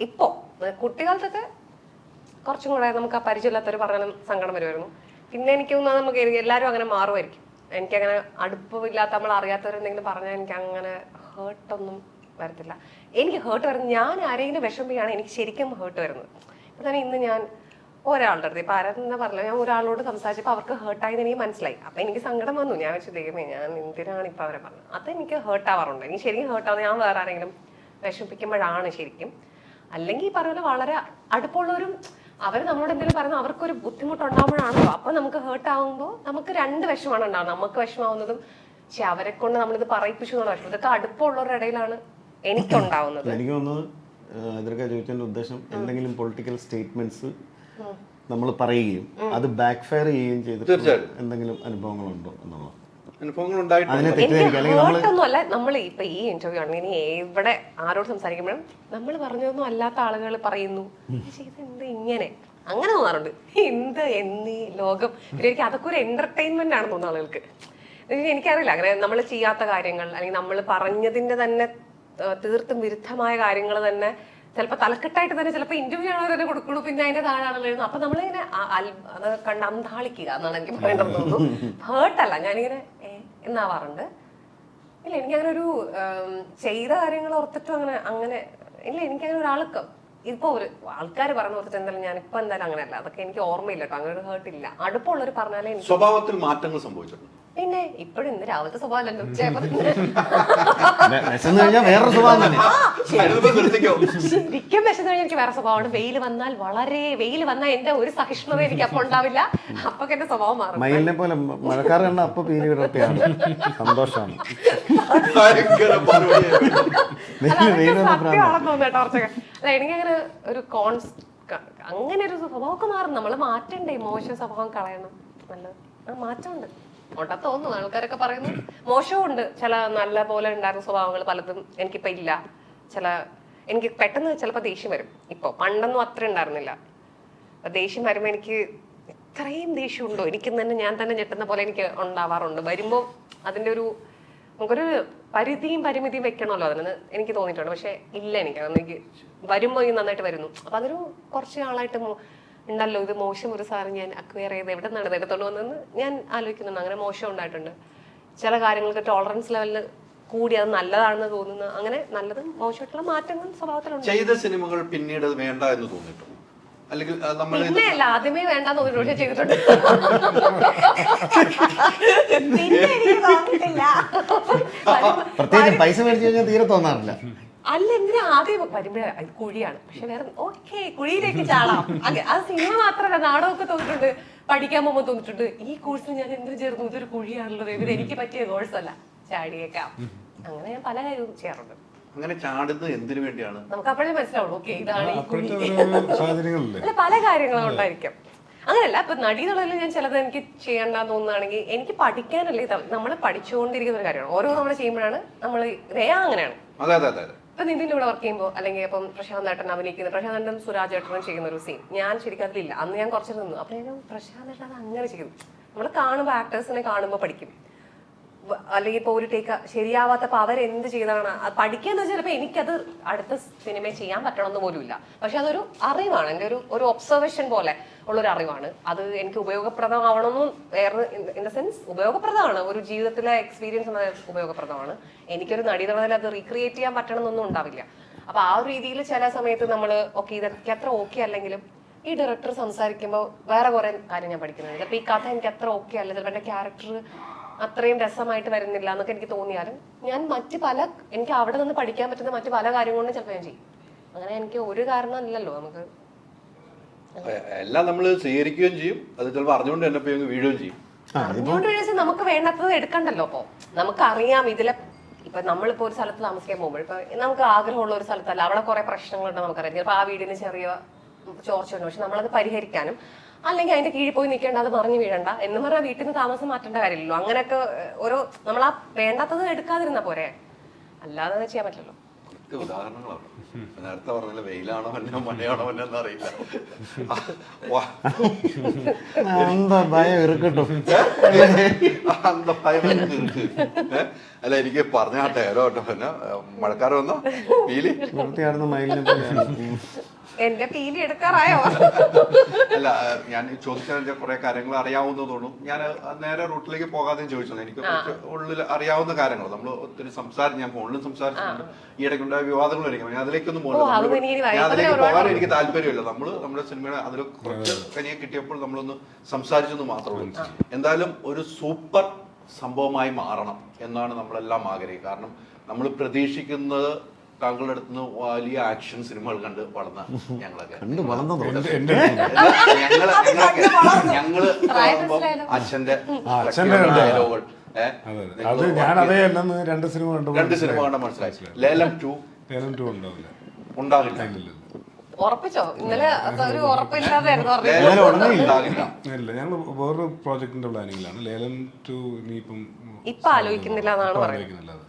ഇപ്പോ കുട്ടികാലത്തൊക്കെ കുറച്ചും കൂടെ നമുക്ക് ആ പരിചയമില്ലാത്തവർ പറഞ്ഞാലും സങ്കടം വരുമായിരുന്നു. പിന്നെ എനിക്ക് തോന്നുന്നത് നമുക്ക് എല്ലാവരും അങ്ങനെ മാറുമായിരിക്കും. എനിക്കങ്ങനെ അടുപ്പമില്ലാത്ത നമ്മൾ അറിയാത്തവരെന്തെങ്കിലും പറഞ്ഞാൽ എനിക്ക് അങ്ങനെ ഹേർട്ടൊന്നും വരത്തില്ല. എനിക്ക് ഹേർട്ട് വരുന്നത് ഞാൻ ആരെങ്കിലും വിഷമിക്കുകയാണ് എനിക്ക് ശരിക്കും ഹേർട്ട് വരുന്നത്. ഇപ്പം തന്നെ ഇന്ന് ഞാൻ ഒരാളുടെ അടുത്ത് ഇപ്പം ആരെന്നാ പറഞ്ഞില്ല, ഞാൻ ഒരാളോട് സംസാരിച്ചപ്പോൾ അവർക്ക് ഹേർട്ടായെന്ന് എനിക്ക് മനസ്സിലായി. അപ്പം എനിക്ക് സങ്കടം വന്നു. ഞാൻ വെച്ച് ദൈവമേ ഞാൻ എന്തിനാണ് ഇപ്പം അവരെ പറഞ്ഞത്. അതെനിക്ക് ഹേർട്ടാവാറുണ്ട്. എനിക്ക് ശരിക്കും ഹേർട്ടാവുന്നത് ഞാൻ വേറെ ആരെങ്കിലും വിഷമിപ്പിക്കുമ്പോഴാണ് ശരിക്കും. അല്ലെങ്കിൽ ഈ പറഞ്ഞ വളരെ അടുപ്പമുള്ളവരും അവർ നമ്മളോട് എന്തെങ്കിലും പറയുന്നത് അവർക്കൊരു ബുദ്ധിമുട്ടുണ്ടാകുമ്പോഴാണല്ലോ. അപ്പം നമുക്ക് ഹേർട്ടാവുമ്പോൾ നമുക്ക് രണ്ട് വിഷമാണ് ഉണ്ടാവുന്നത്. നമുക്ക് വിഷമാവുന്നതും പക്ഷെ അവരെ കൊണ്ട് നമ്മളിത് പറയിപ്പിച്ചു എന്നുള്ള വിഷമം. ഇതൊക്കെ അടുപ്പമുള്ളവരുടെ ഇടയിലാണ് എനിക്കുണ്ടാവുന്നത്. എനിക്ക് തോന്നുന്നത് എതിർക്ക ചോദിച്ചതിന്റെ ഉദ്ദേശം എന്തെങ്കിലും പൊളിറ്റിക്കൽ സ്റ്റേറ്റ്മെന്റ്സ് നമ്മൾ പറയുകയും അത് ബാക്ക് ഫയർ ചെയ്യുകയും ചെയ്തിട്ട് എന്തെങ്കിലും അനുഭവങ്ങളുണ്ടോ എന്നുള്ളത്. ഹേർട്ടൊന്നും അല്ല. നമ്മൾ ഇപ്പൊ ഈ ഇന്റർവ്യൂ ആണെങ്കിൽ ഇനി എവിടെ ആരോട് സംസാരിക്കുമ്പോഴും നമ്മൾ പറഞ്ഞതൊന്നും അല്ലാത്ത ആളുകൾ പറയുന്നു ഇതെന്ത് ഇങ്ങനെ അങ്ങനെ തോന്നാറുണ്ട്. എന്ത് എന്നീ ലോകം എനിക്ക് അതൊക്കെ ഒരു എന്റർടൈൻമെന്റ് ആണെന്ന് തോന്നുന്നു ആളുകൾക്ക്. എനിക്കറിയില്ല അങ്ങനെ നമ്മൾ ചെയ്യാത്ത കാര്യങ്ങൾ അല്ലെങ്കിൽ നമ്മൾ പറഞ്ഞതിന്റെ തന്നെ തീർത്തും വിരുദ്ധമായ കാര്യങ്ങൾ തന്നെ ചിലപ്പോൾ തലക്കെട്ടായിട്ട് തന്നെ ചിലപ്പോൾ ഇന്റർവ്യൂ ആണോ തന്നെ കൊടുക്കുള്ളൂ. പിന്നെ അതിന്റെ താഴാണല്ലോ എഴുതുന്നത്. അപ്പൊ നമ്മളിങ്ങനെ അത് കണ്ട് അന്താളിക്കുക എന്നാണ് എനിക്ക് പറയേണ്ടത് തോന്നുന്നു. ഹേർട്ടല്ല ഞാനിങ്ങനെ എന്നാവാറുണ്ട്. ഇല്ല എനിക്കങ്ങനെ ഒരു ചെയ്ത കാര്യങ്ങൾ ഓർത്തിട്ടും അങ്ങനെ ഇല്ല. എനിക്കങ്ങനെ ഒരാൾക്ക് ഇപ്പൊ ഒരു ആൾക്കാർ പറഞ്ഞു ഓർത്തിട്ട് എന്തായാലും ഞാൻ ഇപ്പൊ എന്തായാലും അങ്ങനെയല്ല. അതൊക്കെ എനിക്ക് ഓർമ്മയില്ല കേട്ടോ. അങ്ങനെ ഒരു ഹേർട്ട് ഇല്ല. അടുപ്പമുള്ളവർ പറഞ്ഞാലേ എനിക്ക് സ്വഭാവത്തിൽ മാറ്റങ്ങൾ സംഭവിച്ചിട്ടുണ്ട്. പിന്നെ ഇപ്പോഴും ഇന്ന് രാവിലത്തെ സ്വഭാവമല്ലോ വേറൊരു സ്വഭാവം തന്നെ. ശരിക്കും വിശന്ന് കഴിഞ്ഞാൽ എനിക്ക് വേറെ സ്വഭാവമാണ്. വെയിൽ വന്നാൽ എന്റെ ഒരു സഹിഷ്ണുത എനിക്ക് അപ്പൊ ഉണ്ടാവില്ല. അപ്പൊ എന്റെ സ്വഭാവം മാറും. മയിലിനെ പോലെ മഴക്കാർ കണ്ട അപ്പൊ പീലി വിടർത്തിയാണ്. സന്തോഷമാണ്. സത്യമാണെന്ന് തോന്നുന്നു കുറച്ചൊക്കെ. അല്ല എനിക്കങ്ങനെ ഒരു അങ്ങനെ ഒരു സ്വഭാവമൊക്കെ മാറും. നമ്മള് മാറ്റണ്ടേ. മോശം സ്വഭാവം കളയണം. നല്ലത് മാറ്റമുണ്ട് ഉണ്ടാ തോന്നുന്നു. ആൾക്കാരൊക്കെ പറയുന്നു മോശവും ഉണ്ട്. ചില നല്ല പോലെ ഉണ്ടായിരുന്ന സ്വഭാവങ്ങൾ പലതും എനിക്കിപ്പോ ഇല്ല. എനിക്ക് പെട്ടെന്ന് ചിലപ്പോൾ ദേഷ്യം വരും. ഇപ്പൊ പണ്ടൊന്നും അത്ര ഉണ്ടായിരുന്നില്ല. ദേഷ്യം വരുമ്പോ എനിക്ക് ഇത്രയും ദേഷ്യം ഉണ്ടോ എനിക്ക് തന്നെ ഞാൻ തന്നെ ഞെട്ടുന്ന പോലെ എനിക്ക് ഉണ്ടാവാറുണ്ട്. വരുമ്പോ അതിന്റെ ഒരു നമുക്കൊരു പരിമിതിയും വെക്കണമല്ലോ അതിന് എനിക്ക് തോന്നിയിട്ടുണ്ട്. പക്ഷെ ഇല്ല എനിക്ക് വരുമ്പോ ഈ നന്നായിട്ട് വരുന്നു. അപ്പൊ അതൊരു കുറച്ച് നാളായിട്ട് ഉണ്ടല്ലോ ഇത് മോശം ഒരു സാധനം ഞാൻ അക്വയർ ചെയ്ത് എവിടെ നിന്നാണ് എടുത്തോണ്ട് വന്നതെന്ന് ഞാൻ ആലോചിക്കുന്നുണ്ട്. അങ്ങനെ മോശം ഉണ്ടായിട്ടുണ്ട്. ചില കാര്യങ്ങൾക്ക് ടോളറൻസ് ലെവലിൽ കൂടി അത് നല്ലതാണെന്ന് തോന്നുന്ന അങ്ങനെ നല്ലതും മോശമായിട്ടുള്ള മാറ്റങ്ങൾ സ്വഭാവത്തിലുണ്ട്. ചെയ്ത സിനിമകൾ പിന്നീട് വേണ്ട എന്ന് തോന്നിയിട്ടുണ്ടോ? അല്ലെങ്കിൽ പിന്നെ അല്ല ആദ്യമേ വേണ്ടെന്ന് തോന്നിയിട്ടുണ്ട്. പക്ഷെ ചെയ്തിട്ടുണ്ട്. പ്രത്യേകിച്ച് പൈസ മേടിച്ചു കഴിഞ്ഞാൽ തീരെ തോന്നാറില്ല. അല്ല എന്തിനാ ആദ്യം വരുമ്പോഴേ അത് കുഴിയാണ്. പക്ഷെ വേറെ ഓക്കെ കുഴിയിലേക്ക് ചാടാം. അത് സിനിമ മാത്രമല്ല നാടകമൊക്കെ തോന്നിട്ടുണ്ട്. പഠിക്കാൻ പോകുമ്പോൾ തോന്നിട്ടുണ്ട് ഈ കോഴ്സിൽ ഞാൻ എന്ത് ചേർന്നു ഇതൊരു കുഴിയാണല്ലോ ഇത് എനിക്ക് പറ്റിയ കോഴ്സല്ല ചാടിയേക്കാം. അങ്ങനെ ഞാൻ പല കാര്യവും ചെയ്യാറുണ്ട്. അങ്ങനെ ചാടുന്നത് എന്തിനു വേണ്ടിയാണ് നമുക്ക് അപ്പോഴേ മനസ്സിലാവുള്ളൂ. ഓക്കെ ഇതാണ് സാഹചര്യങ്ങളില്ലേ പല കാര്യങ്ങളും ഉണ്ടായിരിക്കും. അങ്ങനെയല്ല ഇപ്പൊ നടീന്നുള്ളതിൽ ഞാൻ ചിലത് എനിക്ക് ചെയ്യണ്ടെന്ന് തോന്നുകയാണെങ്കിൽ എനിക്ക് പഠിക്കാനല്ലേ നമ്മൾ പഠിച്ചുകൊണ്ടിരിക്കുന്ന ഒരു കാര്യമാണ്. ഓരോ നമ്മൾ ചെയ്യുമ്പോഴാണ് നമ്മൾ അങ്ങനെയാണ്. ഇപ്പൊ നിതിന്റെ ഇവിടെ വർക്ക് ചെയ്യുമ്പോൾ അല്ലെങ്കിൽ ഇപ്പം പ്രശാന്ത് ഏട്ടൻ അഭിനയിക്കുന്നത് പ്രശാന്തനും സുരാജ് ഏട്ടനും ചെയ്യുന്ന ഒരു സീൻ ഞാൻ ശരിക്കും അതിലില്ല. അന്ന് ഞാൻ കുറച്ച് നിന്നു. അപ്പൊ ഞാൻ പ്രശാന്ത് ഏട്ടൻ അത് അങ്ങനെ ചെയ്തു. നമ്മൾ കാണുമ്പോൾ ആക്ടേഴ്സിനെ കാണുമ്പോൾ പഠിക്കും. അല്ലെങ്കിൽ ഇപ്പൊ ഒരു ടേക്ക് ശരിയാവാത്തപ്പോ അവരെന്ത് ചെയ്താണ് പഠിക്കാന്ന് വെച്ചാൽ ചിലപ്പോ എനിക്കത് അടുത്ത സിനിമ ചെയ്യാൻ പറ്റണമെന്ന് പോലും ഇല്ല. പക്ഷെ അതൊരു അറിവാണ്. എൻ്റെ ഒരു ഒബ്സർവേഷൻ പോലെ ഉള്ളൊരു അറിവാണ്. അത് എനിക്ക് ഉപയോഗപ്രദമാവണമെന്നും വേറെ ഇൻ ദ സെൻസ് ഉപയോഗപ്രദമാണ്. ഒരു ജീവിതത്തിലെ എക്സ്പീരിയൻസ് ഉപയോഗപ്രദമാണ്. എനിക്കൊരു നടിതളത്തിൽ അത് റീക്രിയേറ്റ് ചെയ്യാൻ പറ്റണമെന്നൊന്നും ഉണ്ടാവില്ല. അപ്പൊ ആ ഒരു രീതിയിൽ ചില സമയത്ത് നമ്മൾ ഓക്കെ ഇതൊക്കെ അത്ര ഓക്കെ അല്ലെങ്കിലും ഈ ഡയറക്ടർ സംസാരിക്കുമ്പോൾ വേറെ കുറെ കാര്യം ഞാൻ പഠിക്കുന്നുണ്ട്. ചിലപ്പോൾ ഈ കഥ എനിക്ക് അത്ര ഓക്കെ അല്ല. ചിലപ്പോൾ എൻ്റെ ക്യാരക്ടർ അത്രയും രസമായിട്ട് വരുന്നില്ല എന്നൊക്കെ എനിക്ക് തോന്നിയാലും ഞാൻ എനിക്ക് അവിടെ നിന്ന് പഠിക്കാൻ പറ്റുന്ന മറ്റു പല കാര്യങ്ങളും ചിലപ്പോൾ ഞാൻ ചെയ്യും. അങ്ങനെ എനിക്ക് ഒരു കാരണമില്ലല്ലോ നമുക്ക്. എല്ലാം നമ്മൾ സ്വീകരിക്കുകയും ചെയ്യും, അത് ചിലപ്പോൾ അറിഞ്ഞുകൊണ്ട് തന്നെ പോയി വീഴുകയും ചെയ്യും. അറിഞ്ഞുകൊണ്ട് വീഴ്ച നമുക്ക് വേണ്ടാത്തത് എടുക്കണ്ടല്ലോ. അപ്പോ നമുക്കറിയാം ഇതിലെ ഇപ്പൊ നമ്മളിപ്പോ ഒരു സ്ഥലത്ത് താമസിക്കാൻ പോകുമ്പോൾ ഇപ്പൊ നമുക്ക് ആഗ്രഹമുള്ള ഒരു സ്ഥലത്തല്ല, അവിടെ കുറെ പ്രശ്നങ്ങളുണ്ട് നമുക്കറിയാം. ചിലപ്പോൾ ആ വീടിന് ചെറിയ ചോർച്ചയുണ്ട്, പക്ഷെ നമ്മളത് പരിഹരിക്കാനും അല്ലെങ്കിൽ അതിന്റെ കീഴിൽ പോയി നിൽക്കേണ്ട, അത് മറിഞ്ഞു വീഴണ്ട എന്ന് പറഞ്ഞാൽ വീട്ടിൽ നിന്ന് താമസം മാറ്റേണ്ട കാര്യമില്ലല്ലോ. അങ്ങനെയൊക്കെ ഓരോ നമ്മൾ ആ വേണ്ടാത്തത് എടുക്കാതിരുന്ന പോരെ, അല്ലാതെ ചെയ്യാൻ പറ്റില്ലല്ലോ. ഉദാഹരണങ്ങളാണ് നേരത്തെ പറഞ്ഞില്ല, വെയിലാണോ മഞ്ഞോ മഴയാണോ മഞ്ഞെന്ന് അറിയില്ല. അല്ല എനിക്ക് പറഞ്ഞാട്ടെ കേട്ടോ, പിന്നെ മഴക്കാറ് വന്നോ പീലി എന്റെ പീലി എടുക്കാറായോ? അല്ല ഞാൻ ചോദിച്ചാൽ കുറെ കാര്യങ്ങൾ അറിയാവുന്നതുകൊണ്ടു ഞാൻ നേരെ റൂട്ടിലേക്ക് പോകാതെ ചോദിച്ചത്. എനിക്ക് കുറച്ച് ഉള്ളിൽ അറിയാവുന്ന കാര്യങ്ങൾ നമ്മൾ ഒത്തിരി ഞാൻ ഫോണിലും സംസാരിച്ചിട്ടുണ്ട്. ഈ ഇടയ്ക്കുണ്ടായ വിവാദങ്ങളായിരിക്കും, ഞാൻ അതിലേക്കൊന്നും പോകുന്നില്ല. ഞാൻ അതിലേക്ക് പോകാൻ എനിക്ക് താല്പര്യമില്ല. നമ്മുടെ സിനിമയുടെ അതിൽ കുറച്ച് കനിയെ കിട്ടിയപ്പോൾ നമ്മളൊന്ന് സംസാരിച്ചെന്ന് മാത്രമേ ഉള്ളൂ. എന്തായാലും ഒരു സൂപ്പർ സംഭവമായി മാറണം എന്നാണ് നമ്മളെല്ലാം ആഗ്രഹിക്കുക. കാരണം നമ്മൾ പ്രതീക്ഷിക്കുന്നത് താങ്കളുടെ അടുത്ത് വലിയ ആക്ഷൻ സിനിമകൾ കണ്ട് വളർന്ന ഞങ്ങളൊക്കെ അച്ഛന്റെ ഡയലോഗുകൾ രണ്ട് സിനിമ കണ്ട മനസ്സിലായി. ലേലം 2 ഉണ്ടാകില്ല. ഉറപ്പിച്ചോ? ഇന്നലെ ഒരു ഉറപ്പില്ലാതായിരുന്നു. ഇല്ല, ഞങ്ങൾ വേറൊരു പ്രോജക്ടിന്റെ പ്ലാനിങ്ങിലാണ്. ലേലം 2 ഇനിയിപ്പം ഇപ്പൊ ആലോചിക്കുന്നില്ല എന്നാണ് പറയുന്നത്.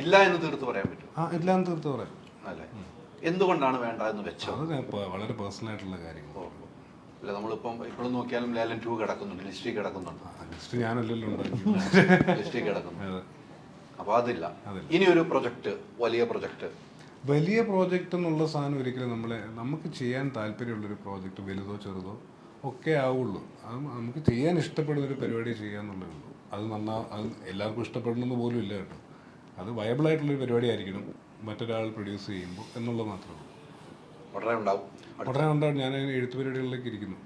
ഇല്ല എന്ന് തീർത്ത് പറയാൻ പറ്റും. ഇല്ല എന്ന് തീർത്ത് പറയാം. അല്ലേ, എന്തുകൊണ്ടാണ് വേണ്ട എന്ന് വെച്ചത്? അത് വളരെ പേഴ്സണൽ ആയിട്ടുള്ള കാര്യങ്ങൾ. അല്ല, നമ്മളിപ്പം ഇപ്പോഴും നോക്കിയാലും ലേലം 2 കിടക്കുന്നുണ്ട്, ലിസ്റ്റിൽ കിടക്കുന്നുണ്ട്. ലിസ്റ്റ് ഞാനല്ലല്ലോ ലിസ്റ്റിൽ കിടക്കുന്നു. അപ്പൊ അതില്ല. ഇനി ഒരു പ്രൊജക്ട്, വലിയ പ്രോജക്റ്റ് എന്നുള്ള സാധനം ഒരിക്കലും നമുക്ക് ചെയ്യാൻ താല്പര്യമുള്ളൊരു പ്രോജക്റ്റ് വലുതോ ചെറുതോ ഒക്കെ ആവുള്ളൂ. അത് നമുക്ക് ചെയ്യാൻ ഇഷ്ടപ്പെടുന്ന ഒരു പരിപാടി ചെയ്യാന്നുള്ളേ ഉള്ളൂ. അത് എല്ലാവർക്കും ഇഷ്ടപ്പെടണമെന്ന് പോലും ഇല്ല കേട്ടോ. അത് വയബിൾ ആയിട്ടുള്ളൊരു പരിപാടി ആയിരിക്കണം മറ്റൊരാൾ പ്രൊഡ്യൂസ് ചെയ്യുമ്പോൾ എന്നുള്ളത് മാത്രമേ ഉള്ളൂ. ഉടനെ ഉണ്ടാവും. ഞാൻ എഴുത്തു പരിപാടികളിലേക്ക് ഇരിക്കുന്നു.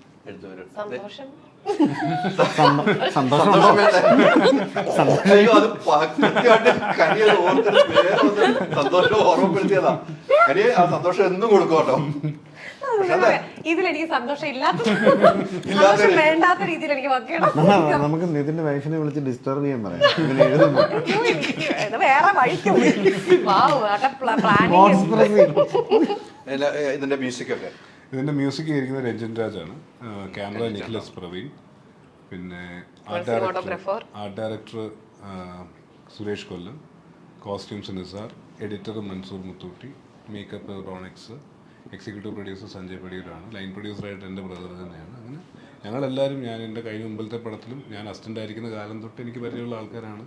സന്തോഷം ഓർമ്മപ്പെടുത്തിയതാ. ആ സന്തോഷം എന്നും കൊടുക്കും കേട്ടോ. ഇതിലെനിക്ക് സന്തോഷം വേണ്ടാത്ത രീതിയിൽ എനിക്ക് നമുക്ക് നിതിന്റെ വൈഫിനെ വിളിച്ച് ഡിസ്റ്റർബ് ചെയ്യാൻ പറയാം. വേറെ വഴിക്കും. ഇതിന്റെ മ്യൂസിക് ആയിരിക്കുന്ന രഞ്ജൻ രാജാണ്. ക്യാമറ നിഖിലസ് പ്രവീൺ. പിന്നെ art director Suresh Kollam. Costumes Nisar. Editor Mansoor Muthootty. Makeup Ronex. Executive producer Sanjay പടിയൂരാണ്. ലൈൻ പ്രൊഡ്യൂസറായിട്ട് എൻ്റെ ബ്രദർ തന്നെയാണ്. അങ്ങനെ ഞങ്ങളെല്ലാവരും, ഞാൻ എൻ്റെ കഴിഞ്ഞ മുമ്പിലത്തെ പടത്തിലും ഞാൻ അസിസ്റ്റൻ്റ് ആയിരിക്കുന്ന കാലം തൊട്ട് എനിക്ക് പരിചയമുള്ള ആൾക്കാരാണ്.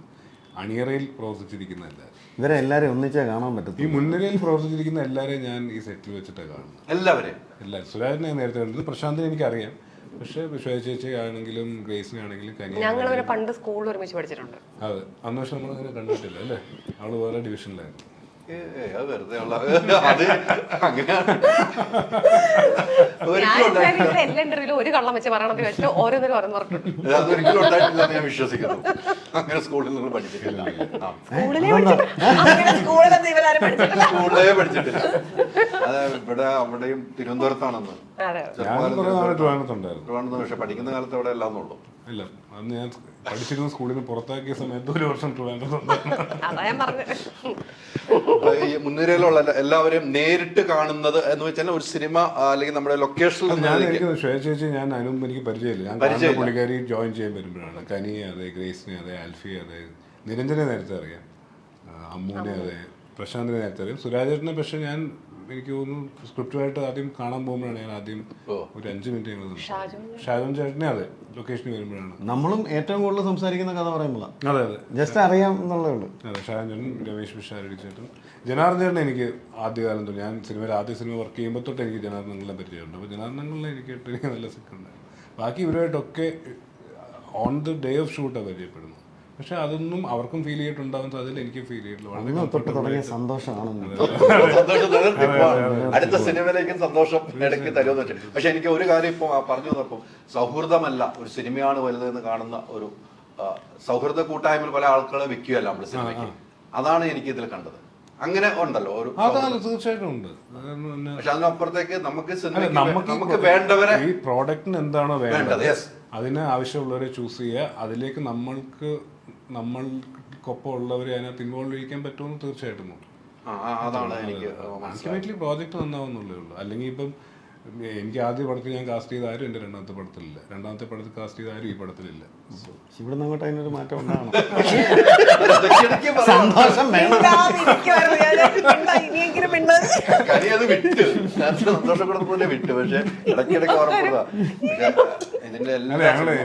അണിയറയിൽ പ്രവർത്തിച്ചിരിക്കുന്ന എല്ലാവരും. ഇവരെ എല്ലാവരും ഒന്നിച്ചാൽ കാണാൻ പറ്റും. ഈ മുൻനിരയിൽ പ്രവർത്തിച്ചിരിക്കുന്ന എല്ലാവരെയും ഞാൻ ഈ സെറ്റിൽ വെച്ചിട്ടാണ് കാണുന്നത്. എല്ലാവരും. സുരാജിനെ നേരത്തെ കണ്ടത്, പ്രശാന്തിനെ എനിക്കറിയാം. പക്ഷേ വിശ്വാസ ചേച്ചി ആണെങ്കിലും ഗ്രേസിനെ ആണെങ്കിലും ഞങ്ങൾ പണ്ട് സ്കൂളിൽ ഒരുമിച്ച് പഠിച്ചിട്ടുണ്ട്. അതെ, അന്ന് പക്ഷെ നമ്മളങ്ങനെ കണ്ടിട്ടില്ല അല്ലേ. അവള് വേറെ ഡിവിഷനിലായിരുന്നു. വെറുതെ ഉള്ള എല്ലാ ഇന്റർവ്യൂലും ഒരു കള്ളം വെച്ച് പറയണമെന്ന് വെച്ചിട്ട് ഓരോന്നിനും അതൊരിക്കലും ഉണ്ടായിട്ടില്ല ഞാൻ വിശ്വസിക്കുന്നു. അങ്ങനെ സ്കൂളിൽ നിങ്ങൾ പഠിച്ചിട്ടില്ല. സ്കൂളിലേ പഠിച്ചിട്ടില്ല. അത് ഇവിടെ അവിടെയും തിരുവനന്തപുരത്താണെന്ന്. ട്രിവാൻഡ്രത്ത്. പക്ഷെ പഠിക്കുന്ന കാലത്ത് അവിടെ എല്ലാന്നുള്ളൂ. ഇല്ല, അന്ന് ഞാൻ പഠിച്ചിരുന്ന സ്കൂളിൽ നിന്ന് പുറത്താക്കിയ സമയത്ത് ഒരു വർഷം മുൻനിരയിലുള്ള എല്ലാവരെയും നേരിട്ട് കാണുന്നത് എന്ന് വെച്ചാൽ ഒരു സിനിമ അല്ലെങ്കിൽ നമ്മുടെ ലൊക്കേഷനിൽ ചേച്ചി ഞാൻ അതിനുമ്പ് എനിക്ക് പരിചയമില്ല. ഞാൻ പുള്ളിക്കാരി ജോയിൻ ചെയ്യാൻ വരുമ്പോഴാണ്. കനിയെ അതെ, ഗ്രേസിനെ അതെ, ആൽഫിയെ അതെ, നിരഞ്ജനെ നേരത്തെ അറിയാം, അമ്മൂനെ അതെ, പ്രശാന്തിനെ നേരത്തെ അറിയാം. സുരാജേട്ടനെ പക്ഷെ എനിക്ക് തോന്നുന്നു സ്ക്രിപ്റ്റുമായിട്ട് ആദ്യം കാണാൻ പോകുമ്പോഴാണ് ഞാൻ ആദ്യം ഒരു 5 മിനിറ്റ് ഞങ്ങൾ ഷാജോൻ ചേട്ടനെ അതെ ലൊക്കേഷനിൽ വരുമ്പോഴാണ്. നമ്മളും ഏറ്റവും കൂടുതൽ സംസാരിക്കുന്ന കഥ പറയുമ്പോഴാണ്. അതെ അതെ, ജസ്റ്റ് അറിയാം എന്നുള്ളേ ഉള്ളൂ. അതെ, ഷാജോൻ ചേട്ടൻ, രമേശ് പിഷാരടി ചേട്ടൻ, ജനാർദ്ദൻ ചേട്ടൻ എനിക്ക് ആദ്യകാലം തൊട്ട് ഞാൻ ആദ്യ സിനിമ വർക്ക് ചെയ്യുമ്പോൾ തൊട്ട് എനിക്ക് ജനാർദ്ദനങ്ങളെ പരിചയമുണ്ട്. അപ്പോൾ ജനാർദ്ദനങ്ങളെ എനിക്ക് നല്ല സിക്കുണ്ടായിരുന്നു. ബാക്കി ഇവരുമായിട്ടൊക്കെ ഓൺ ദ ഡേ ഓഫ് ഷൂട്ടാണ് പരിചയപ്പെടുന്നത്. പക്ഷെ അതൊന്നും അവർക്കും ഫീൽ ചെയ്തിട്ടുണ്ടാകും, അതിൽ എനിക്ക് ഫീൽ ചെയ്തിട്ടുള്ളൂ. അടുത്ത സിനിമയിലേക്കും സന്തോഷം ഇടയ്ക്ക് തരുമെന്ന് വെച്ചാൽ. പക്ഷെ എനിക്ക് ഒരു കാര്യം ഇപ്പോൾ പറഞ്ഞു തന്നപ്പോൾ, സൗഹൃദമല്ല ഒരു സിനിമയാണ് വലുതെന്ന് കാണുന്ന ഒരു സൗഹൃദ കൂട്ടായ്മയിൽ പല ആൾക്കാരെ വെക്കുകയല്ല നമ്മൾ സിനിമയ്ക്ക്. അതാണ് എനിക്ക് ഇതിൽ കണ്ടത്. അങ്ങനെ ഉണ്ടല്ലോ ഒരു, അതാണ് തീർച്ചയായിട്ടും ഉണ്ട്. പക്ഷെ അതിനപ്പുറത്തേക്ക് നമുക്ക് നമുക്ക് വേണ്ടവരെ ഈ പ്രോഡക്റ്റിന് എന്താണോ വേണ്ടത് യെസ്, അതിന് ആവശ്യമുള്ളവരെ ചൂസ് ചെയ്യുക. അതിലേക്ക് നമ്മൾക്കൊപ്പം ഉള്ളവരെ അതിനകത്ത് ഇൻവോൾവ് ചെയ്യിക്കാൻ പറ്റുമെന്ന് തീർച്ചയായിട്ടും ഉണ്ട്. അതാണ് എനിക്ക് അൾട്ടിമേറ്റ്ലി പ്രോജക്റ്റ് നന്നാവുന്നുള്ളേ ഉള്ളൂ. അല്ലെങ്കിൽ ഇപ്പം എനിക്ക് ആദ്യ പടത്തിൽ ഞാൻ കാസ്റ്റ് ചെയ്ത ആരും എൻ്റെ രണ്ടാമത്തെ പടത്തിലില്ല, രണ്ടാമത്തെ പടത്തിൽ കാസ്റ്റ് ചെയ്ത ആരും ഈ പടത്തിലില്ല. ഇവിടെ നിന്ന് അങ്ങോട്ട് അതിനൊരു മാറ്റം ഉണ്ടാവണം. സന്തോഷം അത് വിട്ട് സന്തോഷപ്പെടുന്നതിനെ വിട്ടു. പക്ഷെ ഇടയ്ക്കിടയ്ക്ക് ഓർമ്മ ഇതിന്റെ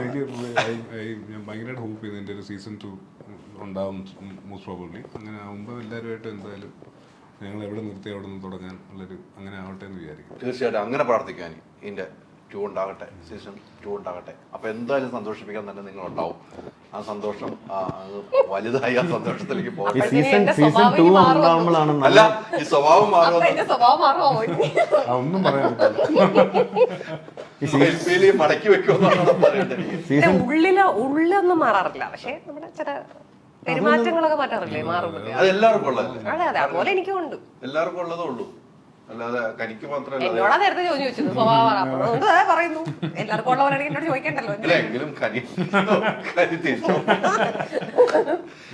എനിക്ക് ഞാൻ ഭയങ്കരമായിട്ട് ഹോപ്പ് ചെയ്തു എൻ്റെ ഒരു സീസൺ 2 ഉണ്ടാവും മോസ്റ്റ് പ്രോബബ്ലി. അങ്ങനെ ആകുമ്പോൾ എല്ലാവരുമായിട്ടും എന്തായാലും ഞങ്ങൾ എവിടെ നിർത്തി അവിടെ നിന്ന് തുടങ്ങാൻ ഉള്ളൊരു അങ്ങനെ ആവട്ടെ എന്ന് വിചാരിക്കും. തീർച്ചയായിട്ടും അങ്ങനെ പ്രാർത്ഥിക്കാൻ ഇതിന്റെ 2 ഉണ്ടാകട്ടെ, സീസൺ 2 ഉണ്ടാകട്ടെ. അപ്പൊ എന്തായാലും സന്തോഷിപ്പിക്കാൻ തന്നെ നിങ്ങൾ ഉണ്ടാവും. ആ സന്തോഷം വലുതായി ആ സന്തോഷത്തിലേക്ക് പോകും. സീസൺ 2 ഉണ്ടാവുമ്പോഴാണ് അല്ല ഈ സ്വഭാവം ഒന്നും പറയാൻ പറ്റില്ല. മടക്കി വെക്കുമെന്നാണ് പറയേണ്ടത്. ഉള്ളൊന്നും മാറാറില്ല, പക്ഷെ നമ്മുടെ ചില പെരുമാറ്റങ്ങളൊക്കെ മാറ്റാറില്ലേ, മാറും. അത് എല്ലാവർക്കും ഉള്ളതല്ലേ? അതെ അതെ, അതുപോലെ എനിക്കും ഉണ്ട്. എല്ലാവർക്കും ഉള്ളതേ ഉള്ളൂ, അല്ലാതെ കനിക്ക് മാത്രമല്ല. എന്നോടാ നേരത്തെ ചോദിച്ചത് സ്വഭാവം പറയുന്നു. എല്ലാവർക്കും ഉള്ളവരാണെങ്കിൽ എന്നോട് ചോദിക്കണ്ടല്ലോ. എങ്കിലും കനി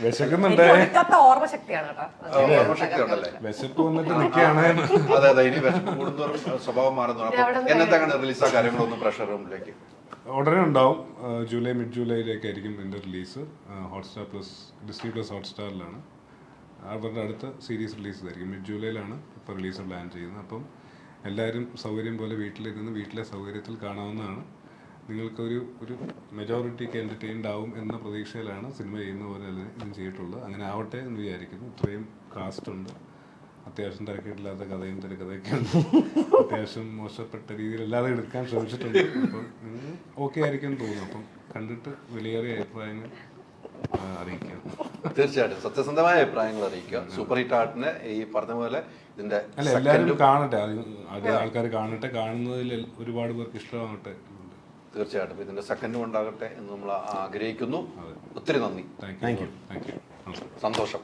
വിശക്കുന്നുണ്ട്, ഓർമ്മശക്തിയാണ് കേട്ടോ. ഓർമ്മശക്തി ഉണ്ടല്ലേ? വിശപ്പ് വന്നിട്ട് നിൽക്കുകയാണ്. അതെ അതെ, ഇനി വിശപ്പ് കൂടുന്നവരും സ്വഭാവം മാറുന്നു. അപ്പൊ എന്നത്തെ റിലീസാ കാര്യങ്ങളൊന്നും പ്രഷർ റൂമിലേക്ക് ഉടനെ ഉണ്ടാവും. മിഡ് ജൂലൈയിലേക്കായിരിക്കും ഇതിൻ്റെ release. Hotstar plus Disney plus ഹോട്ട്സ്റ്റാറിലാണ് അവരുടെ അടുത്ത സീരീസ് റിലീസ് ആയിരിക്കും. മിഡ് ജൂലൈയിലാണ് ഇപ്പോൾ റിലീസ് പ്ലാൻ ചെയ്യുന്നത്. അപ്പം എല്ലാവരും സൗകര്യം പോലെ വീട്ടിലിരുന്ന് വീട്ടിലെ സൗകര്യത്തിൽ കാണാവുന്നതാണ്. നിങ്ങൾക്കൊരു മെജോറിറ്റിക്ക് എൻ്റർടൈൻഡ് ആവും എന്ന പ്രതീക്ഷയിലാണ് സിനിമ ചെയ്യുന്ന പോലെ ഇതും ചെയ്തിട്ടുള്ളത്. അങ്ങനെ ആവട്ടെ എന്ന് വിചാരിക്കുന്നു. ഇത്രയും കാസ്റ്റ് ഉണ്ട്, അത്യാവശ്യം തിരക്കിട്ടില്ലാത്ത കഥയും തിരക്കഥയൊക്കെ ഉണ്ട്, അത്യാവശ്യം മോശപ്പെട്ട രീതിയിലല്ലാതെ എടുക്കാൻ ശ്രമിച്ചിട്ടുണ്ട്. അപ്പം ഓക്കെ ആയിരിക്കും തോന്നുന്നു. അപ്പം കണ്ടിട്ട് വിലയേറിയ അഭിപ്രായങ്ങൾ അറിയിക്കാം. തീർച്ചയായിട്ടും സത്യസന്ധമായ അഭിപ്രായങ്ങൾ അറിയിക്കുക. സൂപ്പർ ഹിറ്റ് ആർട്ടിനെ ഈ പറഞ്ഞ പോലെ ഇതിന്റെ എല്ലാവരും കാണട്ടെ, ആദ്യം ആൾക്കാർ കാണട്ടെ, കാണുന്നതിൽ ഒരുപാട് പേർക്ക് ഇഷ്ടമാകട്ടെ. തീർച്ചയായിട്ടും ഇതിന്റെ സെക്കൻഡും ഉണ്ടാകട്ടെ എന്ന് നമ്മൾ ആഗ്രഹിക്കുന്നു. ഒത്തിരി നന്ദി, താങ്ക് യു. സന്തോഷം.